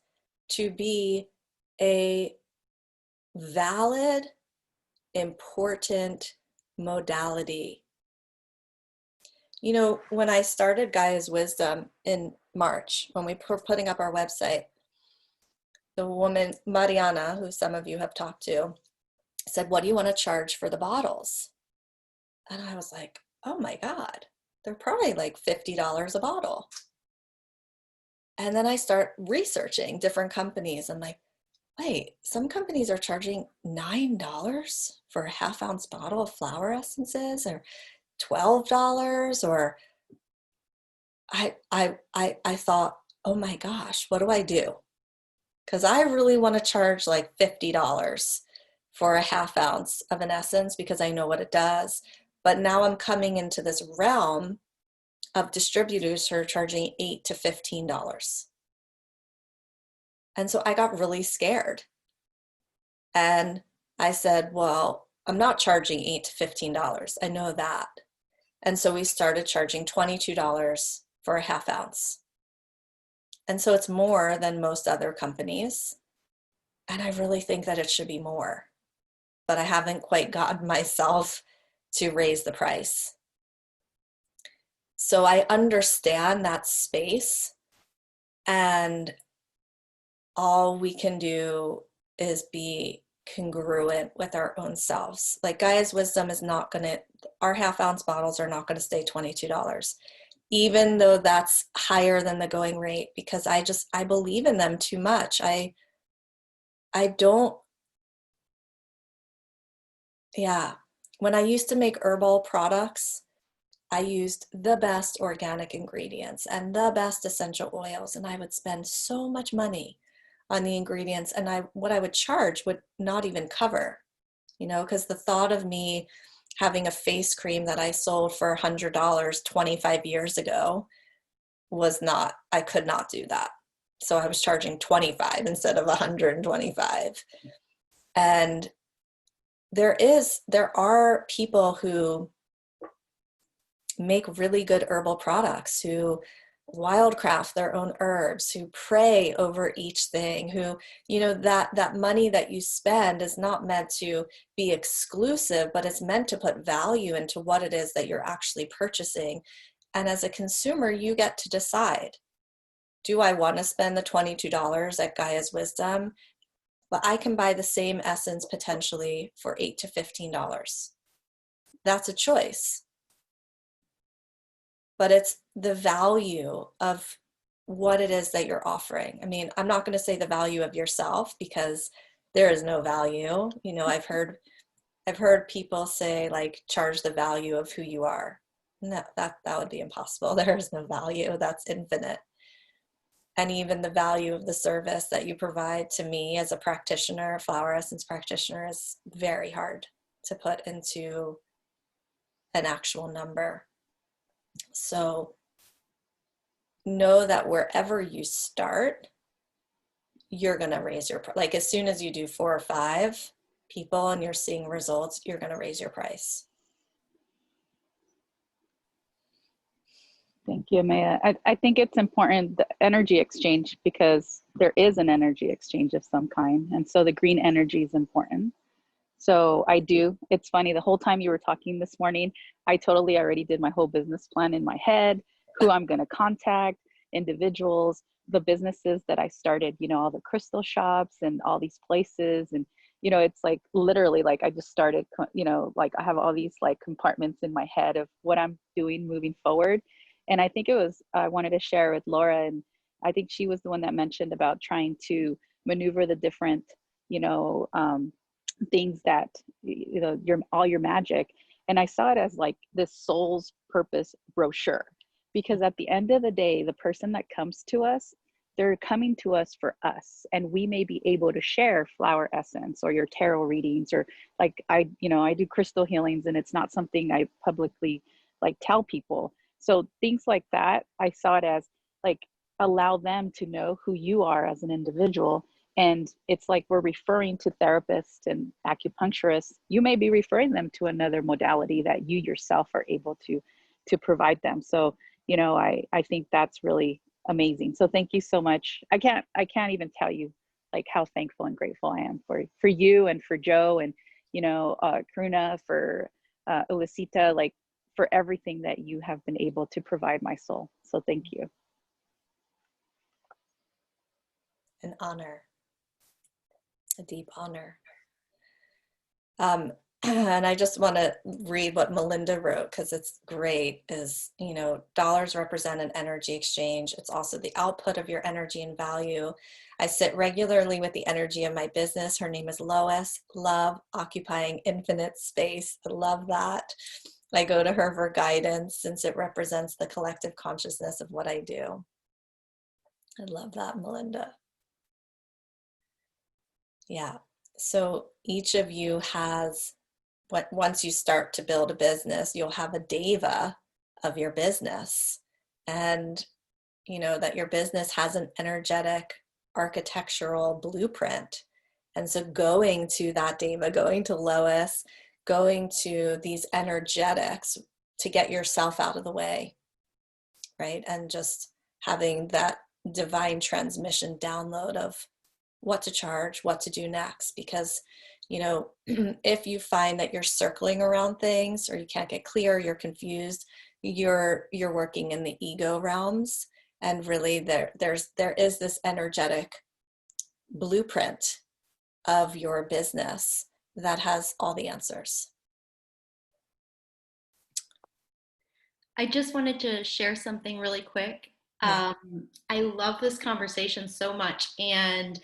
to be a valid, important modality. You know, when I started Gaia's Wisdom in March, when we were putting up our website, the woman, Mariana, who some of you have talked to, said, what do you want to charge for the bottles? And I was like, oh my God, they're probably like $50 a bottle. And then I start researching different companies. I'm like, wait, some companies are charging $9 for a half-ounce bottle of flower essences, or $12, or I thought, oh my gosh, what do I do? Because I really want to charge like $50 for a half ounce of an essence because I know what it does. But now I'm coming into this realm of distributors who are charging $8 to $15. And so I got really scared. And I said, well, I'm not charging $8 to $15. I know that. And so we started charging $22 for a half ounce. And so it's more than most other companies. And I really think that it should be more. But I haven't quite gotten myself to raise the price. So I understand that space, and all we can do is be congruent with our own selves. Like Gaia's Wisdom is not going to, our half ounce bottles are not going to stay $22, even though that's higher than the going rate, because I believe in them too much. When I used to make herbal products, I used the best organic ingredients and the best essential oils, and I would spend so much money on the ingredients, and what I would charge would not even cover, because the thought of me having a face cream that I sold for $100 25 years ago was not, I could not do that. So I was charging 25 instead of 125. And there are people who make really good herbal products, who wildcraft their own herbs, who pray over each thing, who, you know, that money that you spend is not meant to be exclusive, but it's meant to put value into what it is that you're actually purchasing. And as a consumer, you get to decide, do I want to spend the $22 at Gaia's Wisdom? But I can buy the same essence potentially for $8 to $15. That's a choice. But it's the value of what it is that you're offering. I mean, I'm not going to say the value of yourself, because there is no value. You know, I've heard people say, like, charge the value of who you are. No, that would be impossible. There is no value. That's infinite. And even the value of the service that you provide to me as a practitioner, a flower essence practitioner, is very hard to put into an actual number. So know that wherever you start, you're going to raise your, like, as soon as you do 4 or 5 people and you're seeing results, you're going to raise your price. Thank you, Maya. I think it's important, the energy exchange, because there is an energy exchange of some kind. And so the green energy is important. So it's funny, the whole time you were talking this morning, I totally already did my whole business plan in my head, who I'm going to contact, individuals, the businesses that I started, you know, all the crystal shops and all these places. And, you know, it's like literally like I just started, you know, like I have all these like compartments in my head of what I'm doing moving forward. And I think I wanted to share with Laura, and I think she was the one that mentioned about trying to maneuver the different, you know, things that, you know, all your magic. And I saw it as like this soul's purpose brochure, because at the end of the day, the person that comes to us, they're coming to us for us, and we may be able to share flower essence or your tarot readings, or like I do crystal healings, and it's not something I publicly like tell people. So things like that, I saw it as like, allow them to know who you are as an individual. And it's like we're referring to therapists and acupuncturists. You may be referring them to another modality that you yourself are able to provide them. So, you know, I think that's really amazing. So thank you so much. I can't even tell you like how thankful and grateful I am for you and for Joe and, you know, Karuna, for Ulasita, like for everything that you have been able to provide my soul. So thank you. An honor. A deep honor. And I just want to read what Melinda wrote, because it's great. Is, you know, dollars represent an energy exchange. It's also the output of your energy and value. I sit regularly with the energy of my business. Her name is Lois. Love occupying infinite space. I love that. I go to her for guidance, since it represents the collective consciousness of what I do. I love that, Melinda. Yeah. So each of you has, once you start to build a business, you'll have a deva of your business, and you know that your business has an energetic architectural blueprint. And so going to that deva, going to Lois, going to these energetics to get yourself out of the way, right? And just having that divine transmission download of what to charge, what to do next. Because, you know, if you find that you're circling around things, or you can't get clear, you're confused, you're working in the ego realms. And really there is this energetic blueprint of your business that has all the answers. I just wanted to share something really quick. Yeah. I love this conversation so much. And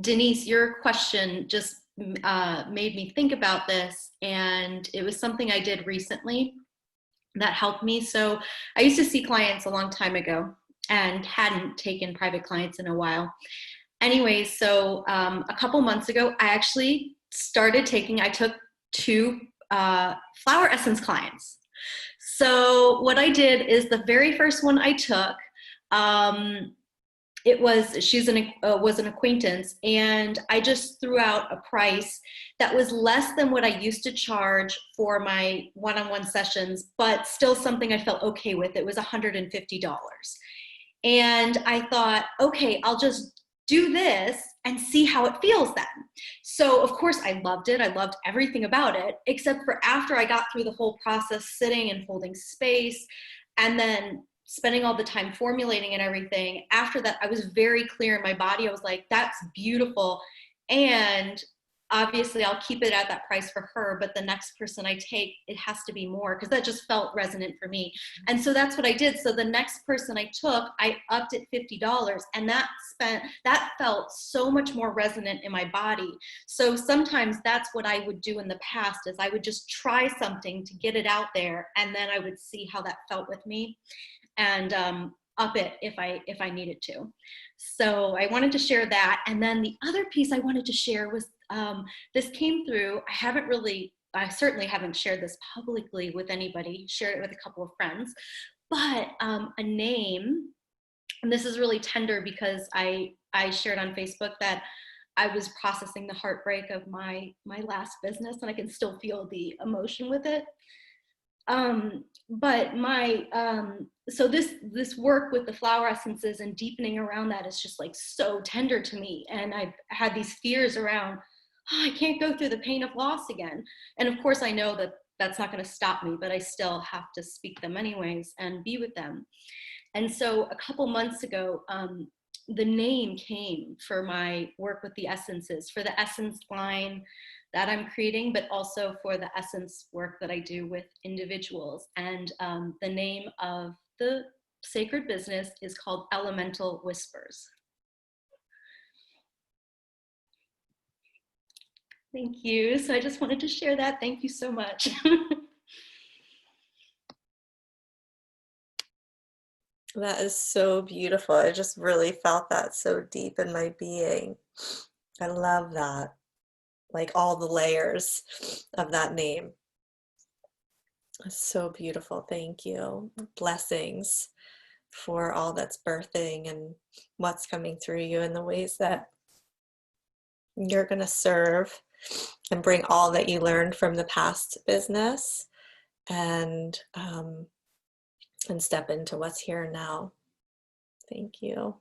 Denise, your question just made me think about this. And it was something I did recently that helped me. So I used to see clients a long time ago and hadn't taken private clients in a while. Anyways, so a couple months ago, I actually started taking, I took 2 flower essence clients. So what I did is the very first one I took, was an acquaintance, and I just threw out a price that was less than what I used to charge for my one-on-one sessions, but still something I felt okay with. It was $150. And I thought, okay, I'll just do this and see how it feels then. So of course I loved it. I loved everything about it, except for after I got through the whole process, sitting and holding space, and then spending all the time formulating and everything. After that, I was very clear in my body. I was like, that's beautiful. And obviously I'll keep it at that price for her, but the next person I take, it has to be more, because that just felt resonant for me. And so that's what I did. So the next person I took, I upped it $50, and that felt so much more resonant in my body. So sometimes that's what I would do in the past, is I would just try something to get it out there, and then I would see how that felt with me, and up it if I needed to. So I wanted to share that. And then the other piece I wanted to share was, this came through, I certainly haven't shared this publicly with anybody, shared it with a couple of friends, but a name, and this is really tender because I shared on Facebook that I was processing the heartbreak of my last business, and I can still feel the emotion with it. But so this work with the flower essences and deepening around that is just like so tender to me. And I've had these fears around, oh, I can't go through the pain of loss again. And of course I know that that's not going to stop me, but I still have to speak them anyways and be with them. And so a couple months ago, the name came for my work with the essences, for the essence line that I'm creating, but also for the essence work that I do with individuals. And the name of the sacred business is called Elemental Whispers. Thank you. So I just wanted to share that. Thank you so much. That is so beautiful. I just really felt that so deep in my being. I love that. Like all the layers of that name. It's so beautiful. Thank you. Blessings for all that's birthing and what's coming through you, and the ways that you're going to serve and bring all that you learned from the past business and step into what's here now. Thank you.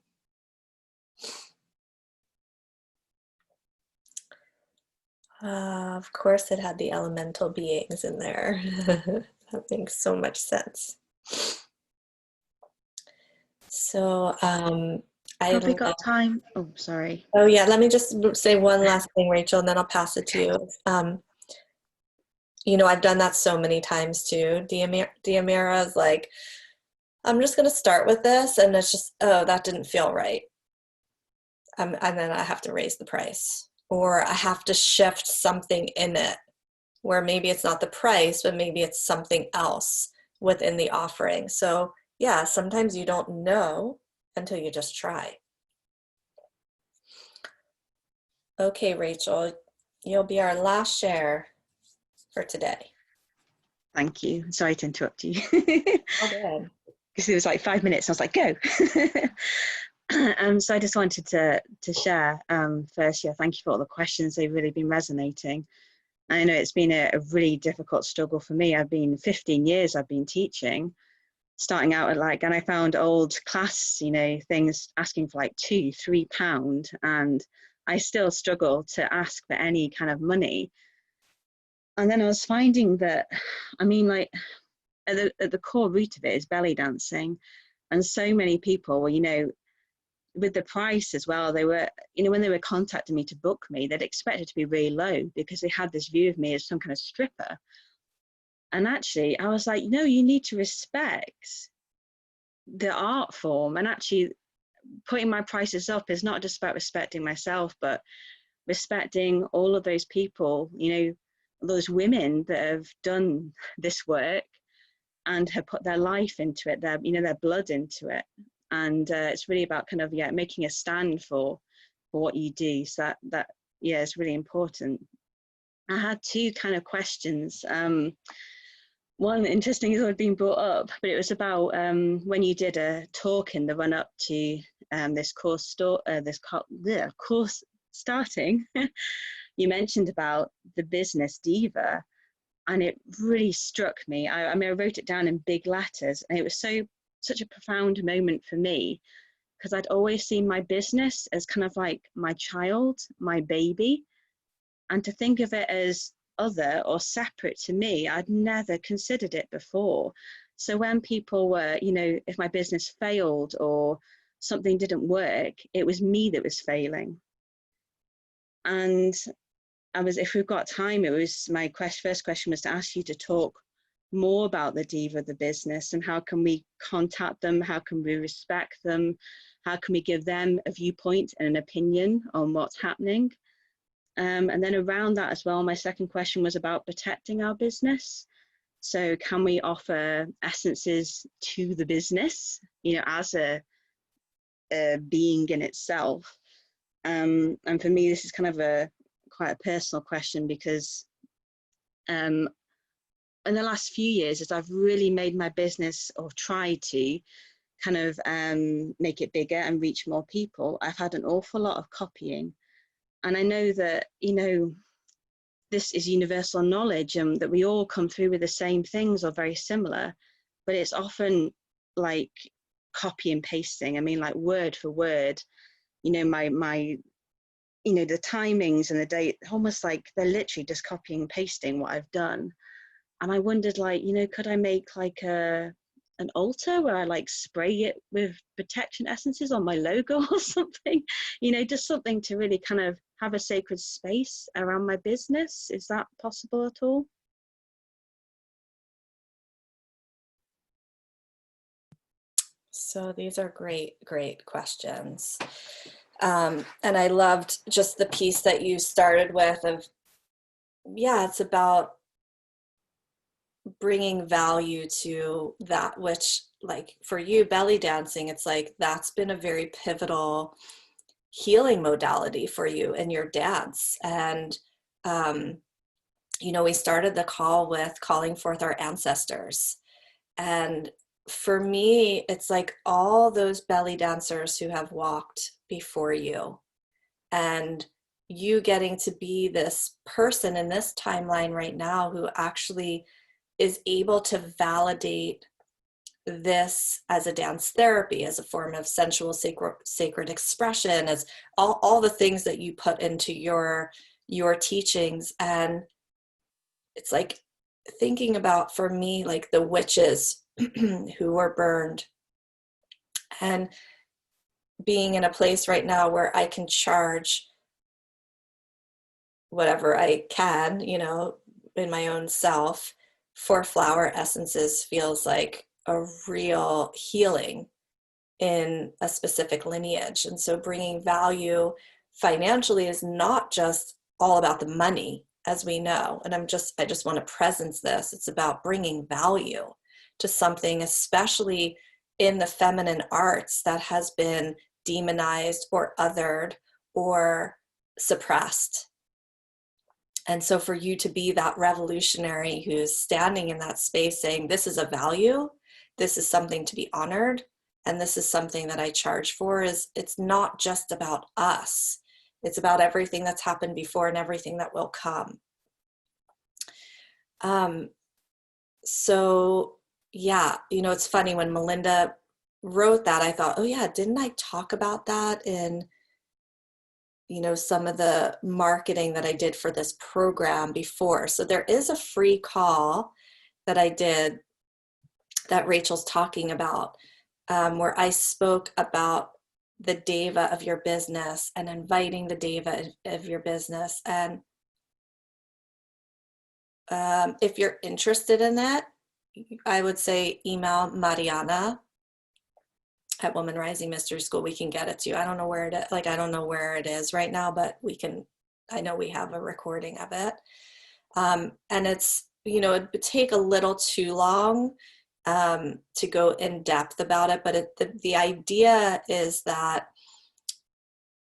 Of course, it had the elemental beings in there. That makes so much sense. So have we got time? Oh, sorry. Oh yeah, let me just say one last thing, Rachel, and then I'll pass it to you. You know, I've done that so many times too. Diamira is like, I'm just going to start with this, and it's just, oh, that didn't feel right. And then I have to raise the price, or I have to shift something in it, where maybe it's not the price, but maybe it's something else within the offering. So yeah, sometimes you don't know until you just try. Okay, Rachel, you'll be our last share for today. Thank you. Sorry to interrupt you. Oh, good. Because it was like 5 minutes. I was like, go. So I just wanted to share first, yeah, thank you for all the questions. They've really been resonating. I know it's been a really difficult struggle for me. I've been 15 years I've been teaching, starting out at and I found old class, you know, things asking for like £2-3, and I still struggle to ask for any kind of money. And then I was finding that, I mean, like at the core root of it is belly dancing. And so many people were, you know, with the price as well, they were, you know, when they were contacting me to book me, they'd expect it to be really low because they had this view of me as some kind of stripper. And actually, I was like, no, you need to respect the art form. And actually, putting my prices up is not just about respecting myself, but respecting all of those people, you know, those women that have done this work and have put their life into it, their, you know, their blood into it. And it's really about kind of, yeah, making a stand for what you do. So that yeah, is really important. I had two kind of questions. One interesting is what had been brought up, but it was about when you did a talk in the run up to this course course starting. You mentioned about the business diva, and it really struck me. I mean, I wrote it down in big letters, and it was such a profound moment for me, because I'd always seen my business as kind of like my child, my baby, and to think of it as other or separate to me, I'd never considered it before. So when people were, you know, if my business failed or something didn't work, it was me that was failing. And if we've got time, it was my first question was to ask you to talk more about the diva of the business, and how can we contact them, how can we respect them, how can we give them a viewpoint and an opinion on what's happening. And then around that as well, my second question was about protecting our business. So can we offer essences to the business, you know, as a being in itself? And for me, this is kind of quite a personal question, because in the last few years, as I've really made my business, or tried to kind of make it bigger and reach more people, I've had an awful lot of copying. And I know that, you know, this is universal knowledge, and that we all come through with the same things or very similar, but it's often like copy and pasting. I mean, like word for word, you know, my you know, the timings and the date, almost like they're literally just copying and pasting what I've done. And I wondered, like, you know, could I make like an altar where I like spray it with protection essences on my logo or something, you know, just something to really kind of have a sacred space around my business? Is that possible at all? So these are great questions. And I loved just the piece that you started with of, yeah, it's about bringing value to that, which, like for you, belly dancing, it's like that's been a very pivotal healing modality for you in your dance. And you know, we started the call with calling forth our ancestors, and for me, it's like all those belly dancers who have walked before you, and you getting to be this person in this timeline right now who actually is able to validate this as a dance therapy, as a form of sensual sacred expression, as all the things that you put into your teachings. And it's like thinking about, for me, like the witches who were burned, and being in a place right now where I can charge whatever I can, you know, in my own self for flower essences feels like a real healing in a specific lineage. And so bringing value financially is not just all about the money, as we know. And I just want to presence this. It's about bringing value to something, especially in the feminine arts, that has been demonized or othered or suppressed. And so for you to be that revolutionary who's standing in that space saying, this is a value, this is something to be honored, and this is something that I charge for, it's not just about us. It's about everything that's happened before and everything that will come. So yeah, you know, it's funny, when Melinda wrote that, I thought, oh yeah, didn't I talk about that in, you know, some of the marketing that I did for this program before? So there is a free call that I did that Rachel's talking about, where I spoke about the deva of your business and inviting the deva of your business. And if you're interested in that, I would say email Mariana at Woman Rising Mystery School. We can get it to you. I don't know where it is. Like, I don't know where it is right now, but we can, I know we have a recording of it. And it's, you know, it would take a little too long to go in depth about it. But the idea is that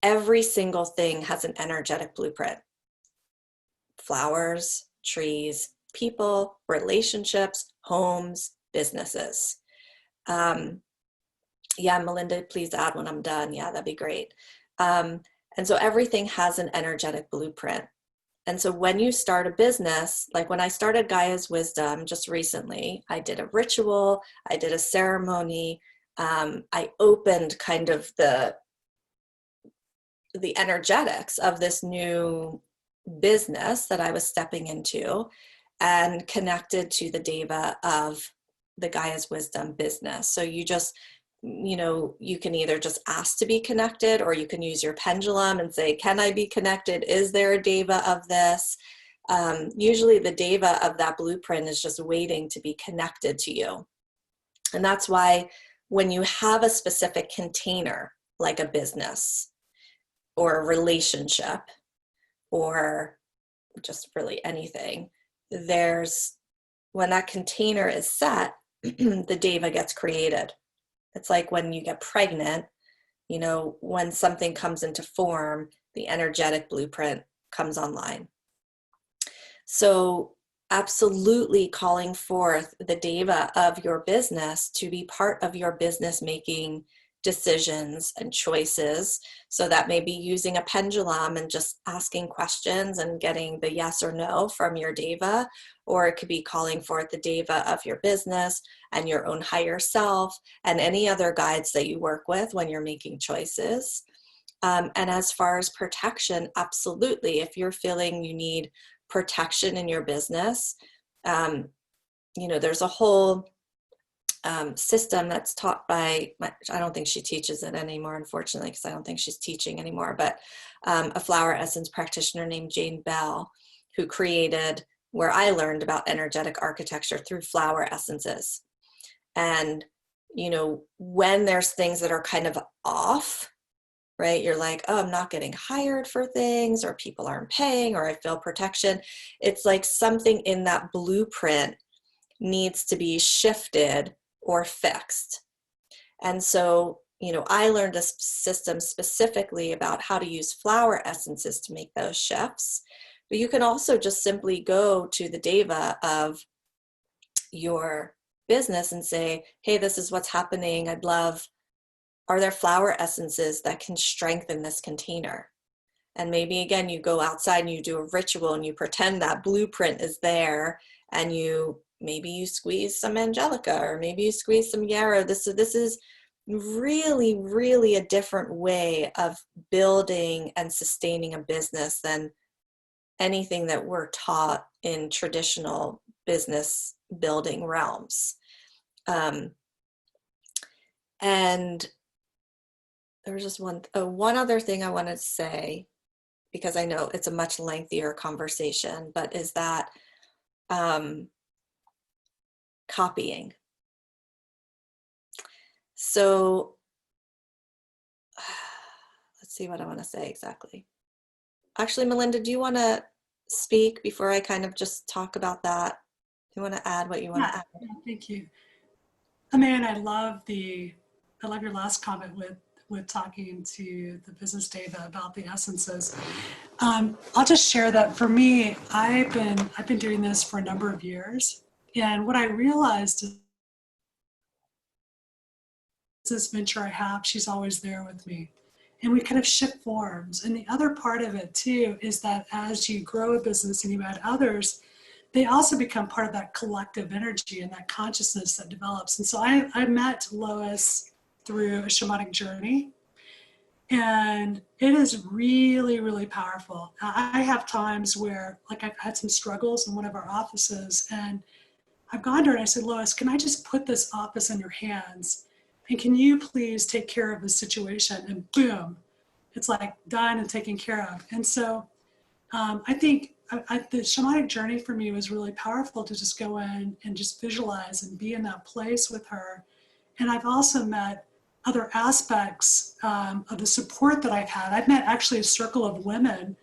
every single thing has an energetic blueprint. flowers, trees, people, relationships, homes, businesses. Yeah, Melinda, please add when I'm done. Yeah, that'd be great. And so everything has an energetic blueprint. And so when you start a business, like when I started Gaia's Wisdom just recently, I did a ritual, I did a ceremony, I opened kind of the energetics of this new business that I was stepping into and connected to the deva of the Gaia's Wisdom business. So you just, you know, you can either just ask to be connected, or you can use your pendulum and say, can I be connected? Is there a deva of this? Usually the deva of that blueprint is just waiting to be connected to you. And that's why when you have a specific container, like a business or a relationship or just really anything, when that container is set, the deva gets created. It's like when you get pregnant, you know, when something comes into form, the energetic blueprint comes online. So absolutely calling forth the deva of your business to be part of your business making decisions and choices. So that may be using a pendulum and just asking questions and getting the yes or no from your deva, or it could be calling forth the deva of your business and your own higher self and any other guides that you work with when you're making choices. And as far as protection, absolutely, if you're feeling you need protection in your business, you know, there's a whole system that's taught by, I don't think she teaches it anymore, unfortunately, because I don't think she's teaching anymore, but a flower essence practitioner named Jane Bell, who created where I learned about energetic architecture through flower essences. And, you know, when there's things that are kind of off, right? You're like, oh, I'm not getting hired for things, or people aren't paying, or I feel protection. It's like something in that blueprint needs to be shifted or fixed. And so, you know, I learned a system specifically about how to use flower essences to make those shifts. But you can also just simply go to the deva of your business and say, hey, this is what's happening. Are there flower essences that can strengthen this container? And maybe again, you go outside and you do a ritual and you pretend that blueprint is there, and maybe you squeeze some angelica, or maybe you squeeze some yarrow. This is really, really a different way of building and sustaining a business than anything that we're taught in traditional business building realms. And there was just one other thing I wanted to say, because I know it's a much lengthier conversation, but is that copying. So let's see what I want to say exactly. Actually, Melinda, do you want to speak before I kind of just talk about that? Do you want to add what you want to add? Yeah, thank you. Amanda, I love your last comment with talking to the business deva about the essences. I'll just share that for me, I've been doing this for a number of years. And what I realized is this venture I have, she's always there with me. And we kind of shift forms. And the other part of it too is that as you grow a business and you add others, they also become part of that collective energy and that consciousness that develops. And so I met Lois through a shamanic journey. And it is really, really powerful. I have times where, like, I've had some struggles in one of our offices, and I've gone to her and I said, Lois, can I just put this office in your hands? And can you please take care of the situation? And boom, it's like done and taken care of. And so I think the shamanic journey for me was really powerful to just go in and just visualize and be in that place with her. And I've also met other aspects of the support that I've had. I've met actually a circle of women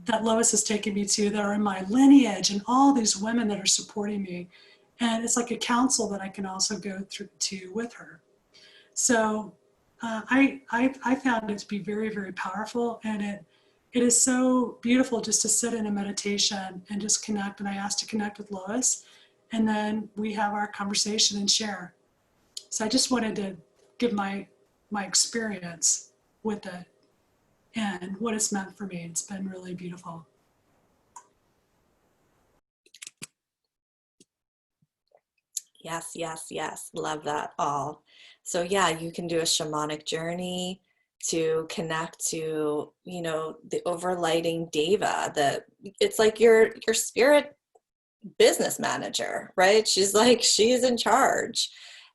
that Lois has taken me to that are in my lineage, and all these women that are supporting me. And it's like a council that I can also go through to with her. So I found it to be very, very powerful, and it is so beautiful just to sit in a meditation and just connect. And I asked to connect with Lois, and then we have our conversation and share. So I just wanted to give my experience with it and what it's meant for me. It's been really beautiful. Yes, yes, yes. Love that all. So yeah, you can do a shamanic journey to connect to, you know, the overlighting deva. It's like your spirit business manager, right? She's in charge.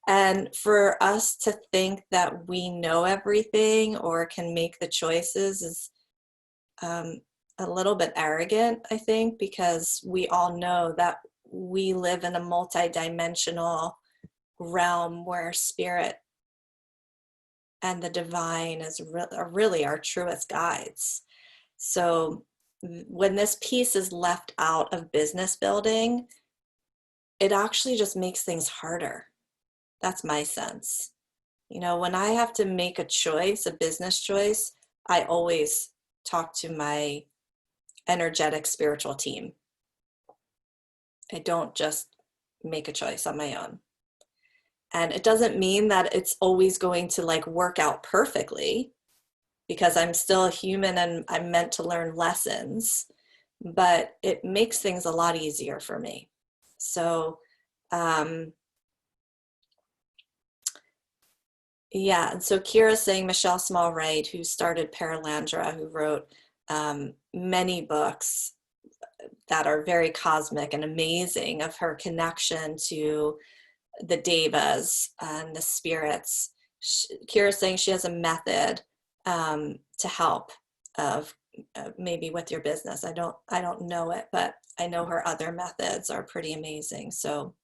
And for us to think that we know everything or can make the choices is a little bit arrogant, I think, because we all know that we live in a multi-dimensional realm where spirit and the divine are really our truest guides. So when this piece is left out of business building, it actually just makes things harder. That's my sense. You know, when I have to make a choice, a business choice, I always talk to my energetic spiritual team. I don't just make a choice on my own. And it doesn't mean that it's always going to like work out perfectly, because I'm still a human and I'm meant to learn lessons, but it makes things a lot easier for me. So, yeah, and so Kira's saying Michelle Small-Wright, who started Paralandra, who wrote many books that are very cosmic and amazing, of her connection to the devas and the spirits. Kira's saying she has a method to help of maybe with your business. I don't know it, but I know her other methods are pretty amazing. So,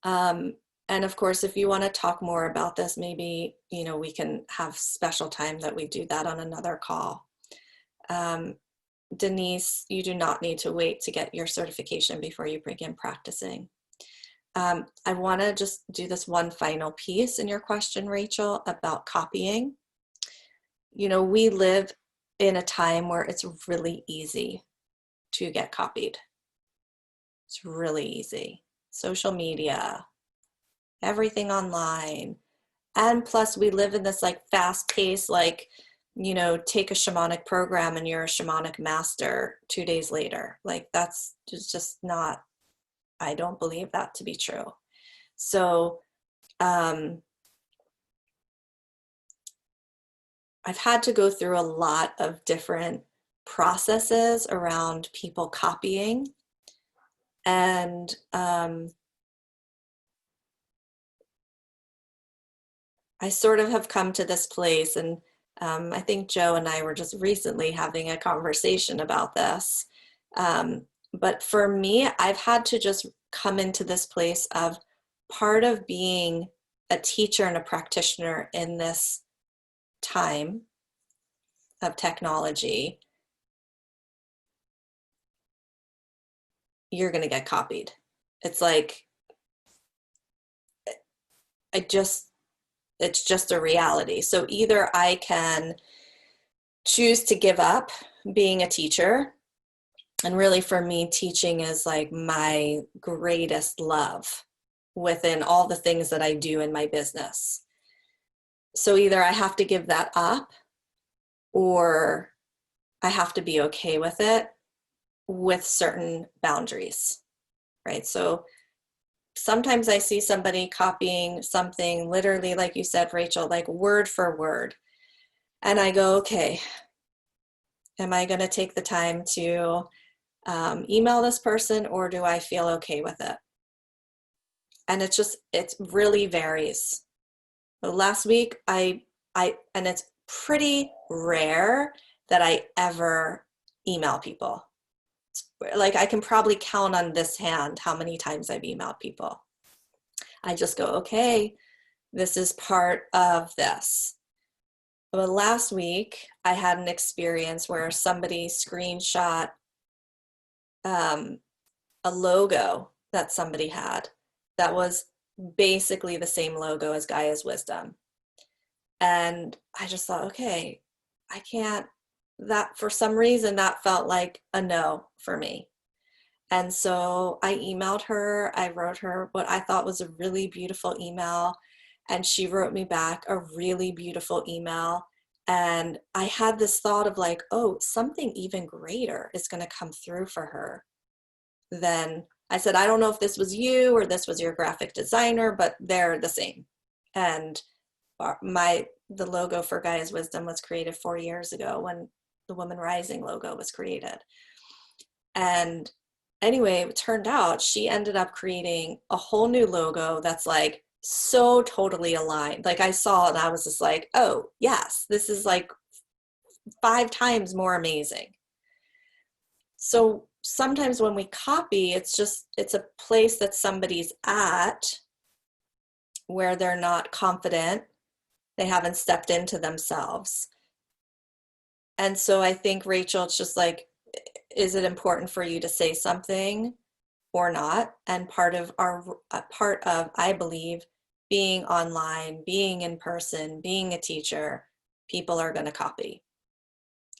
and of course, if you want to talk more about this, maybe, you know, we can have special time that we do that on another call. Denise, you do not need to wait to get your certification before you begin practicing. I want to just do this one final piece in your question, Rachel, about copying. You know, we live in a time where it's really easy to get copied. It's really easy. Social media, everything online. And plus we live in this like fast pace, like, you know, take a shamanic program and you're a shamanic master 2 days later. Like that's just not, I don't believe that to be true. So I've had to go through a lot of different processes around people copying. And I sort of have come to this place, and I think Joe and I were just recently having a conversation about this. But for me, I've had to just come into this place of part of being a teacher and a practitioner in this time of technology. You're going to get copied. It's like, it's just a reality. So either I can choose to give up being a teacher, and really for me, teaching is like my greatest love within all the things that I do in my business. So either I have to give that up, or I have to be okay with it with certain boundaries, right? So sometimes I see somebody copying something literally, like you said, Rachel, like word for word. And I go, okay, am I going to take the time to email this person, or do I feel okay with it? And it really varies. So last week, and it's pretty rare that I ever email people. Like I can probably count on this hand how many times I've emailed people. I just go, okay, this is part of this. But last week I had an experience where somebody screenshot a logo that somebody had that was basically the same logo as Gaia's Wisdom. And I just thought, okay, I can't that for some reason that felt like a no for me. And so I emailed her, I wrote her what I thought was a really beautiful email, and she wrote me back a really beautiful email. And I had this thought of like, oh, something even greater is going to come through for her. Then I said, I don't know if this was you or this was your graphic designer, but they're the same. And the logo for Gaia's Wisdom was created 4 years ago when the Woman Rising logo was created. And anyway, it turned out she ended up creating a whole new logo that's like so totally aligned. Like I saw it and I was just like, oh yes, this is like 5 times more amazing. So sometimes when we copy, it's a place that somebody's at where they're not confident, they haven't stepped into themselves. And so I think, Rachel, it's just like, is it important for you to say something or not? And part of, I believe, being online, being in person, being a teacher, people are going to copy.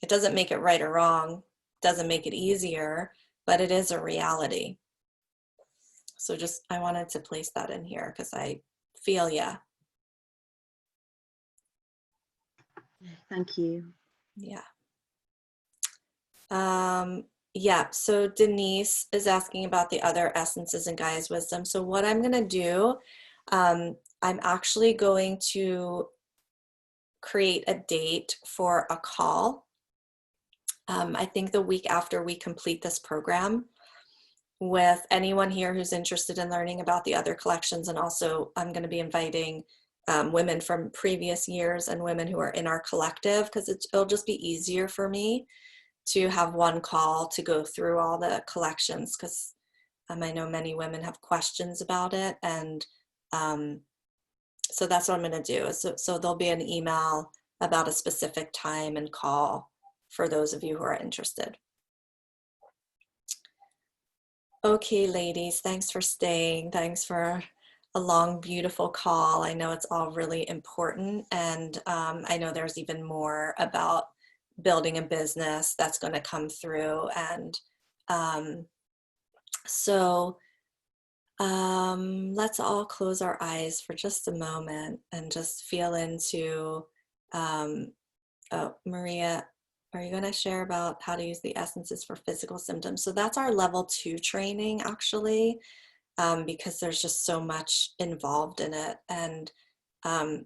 It doesn't make it right or wrong, doesn't make it easier, but it is a reality. So just, I wanted to place that in here because I feel ya. Thank you. Yeah. Yeah, so Denise is asking about the other essences in Gaia's Wisdom. So what I'm going to do, I'm actually going to create a date for a call. I think the week after we complete this program, with anyone here who's interested in learning about the other collections. And also I'm going to be inviting women from previous years and women who are in our collective, because it'll just be easier for me to have one call to go through all the collections, because I know many women have questions about it. And so that's what I'm going to do. So there'll be an email about a specific time and call for those of you who are interested. Okay, ladies, thanks for staying. Thanks for a long, beautiful call. I know it's all really important. And I know there's even more about building a business that's going to come through. And let's all close our eyes for just a moment and just feel into, oh, Maria, are you going to share about how to use the essences for physical symptoms? So that's our level 2 training, actually, because there's just so much involved in it. And the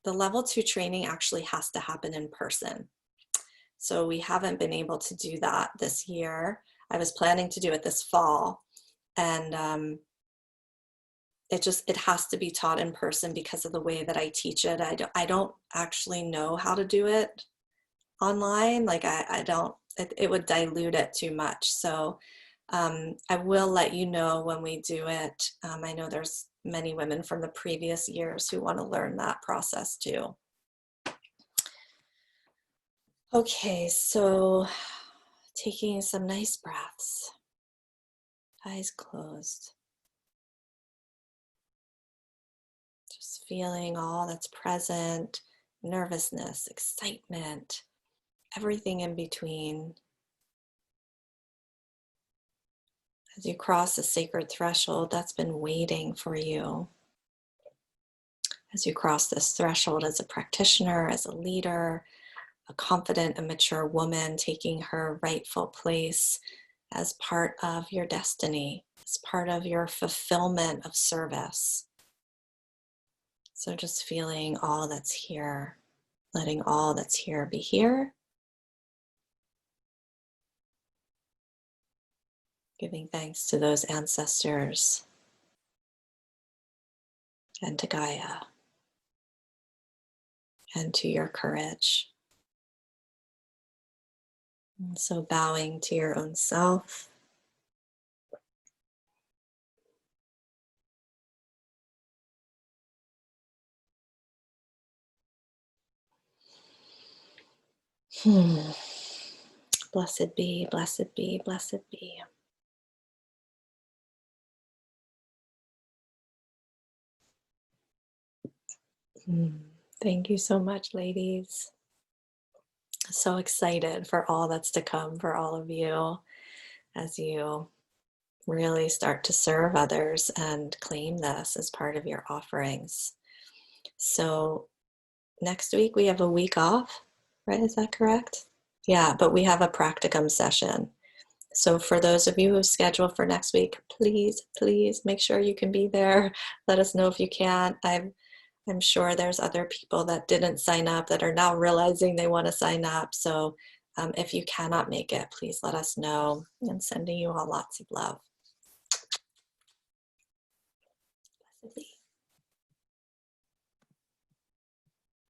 level 2 training actually has to happen in person. So we haven't been able to do that this year. I was planning to do it this fall. And it has to be taught in person because of the way that I teach it. I don't actually know how to do it online. Like it would dilute it too much. So I will let you know when we do it. I know there's many women from the previous years who want to learn that process too. Okay, so taking some nice breaths, eyes closed. Just feeling all that's present, nervousness, excitement, everything in between. As you cross the sacred threshold that's been waiting for you. As you cross this threshold as a practitioner, as a leader, a confident and mature woman taking her rightful place as part of your destiny, as part of your fulfillment of service. So just feeling all that's here, letting all that's here be here. Giving thanks to those ancestors and to Gaia and to your courage. And so bowing to your own self. Blessed be, blessed be, blessed be. Thank you so much, ladies. So excited for all that's to come for all of you as you really start to serve others and claim this as part of your offerings. So next week we have a week off, right? Is that correct? Yeah, but we have a practicum session. So for those of you who schedule for next week, please, please make sure you can be there. Let us know if you can't. I'm sure there's other people that didn't sign up that are now realizing they want to sign up. So if you cannot make it, please let us know. I'm sending you all lots of love.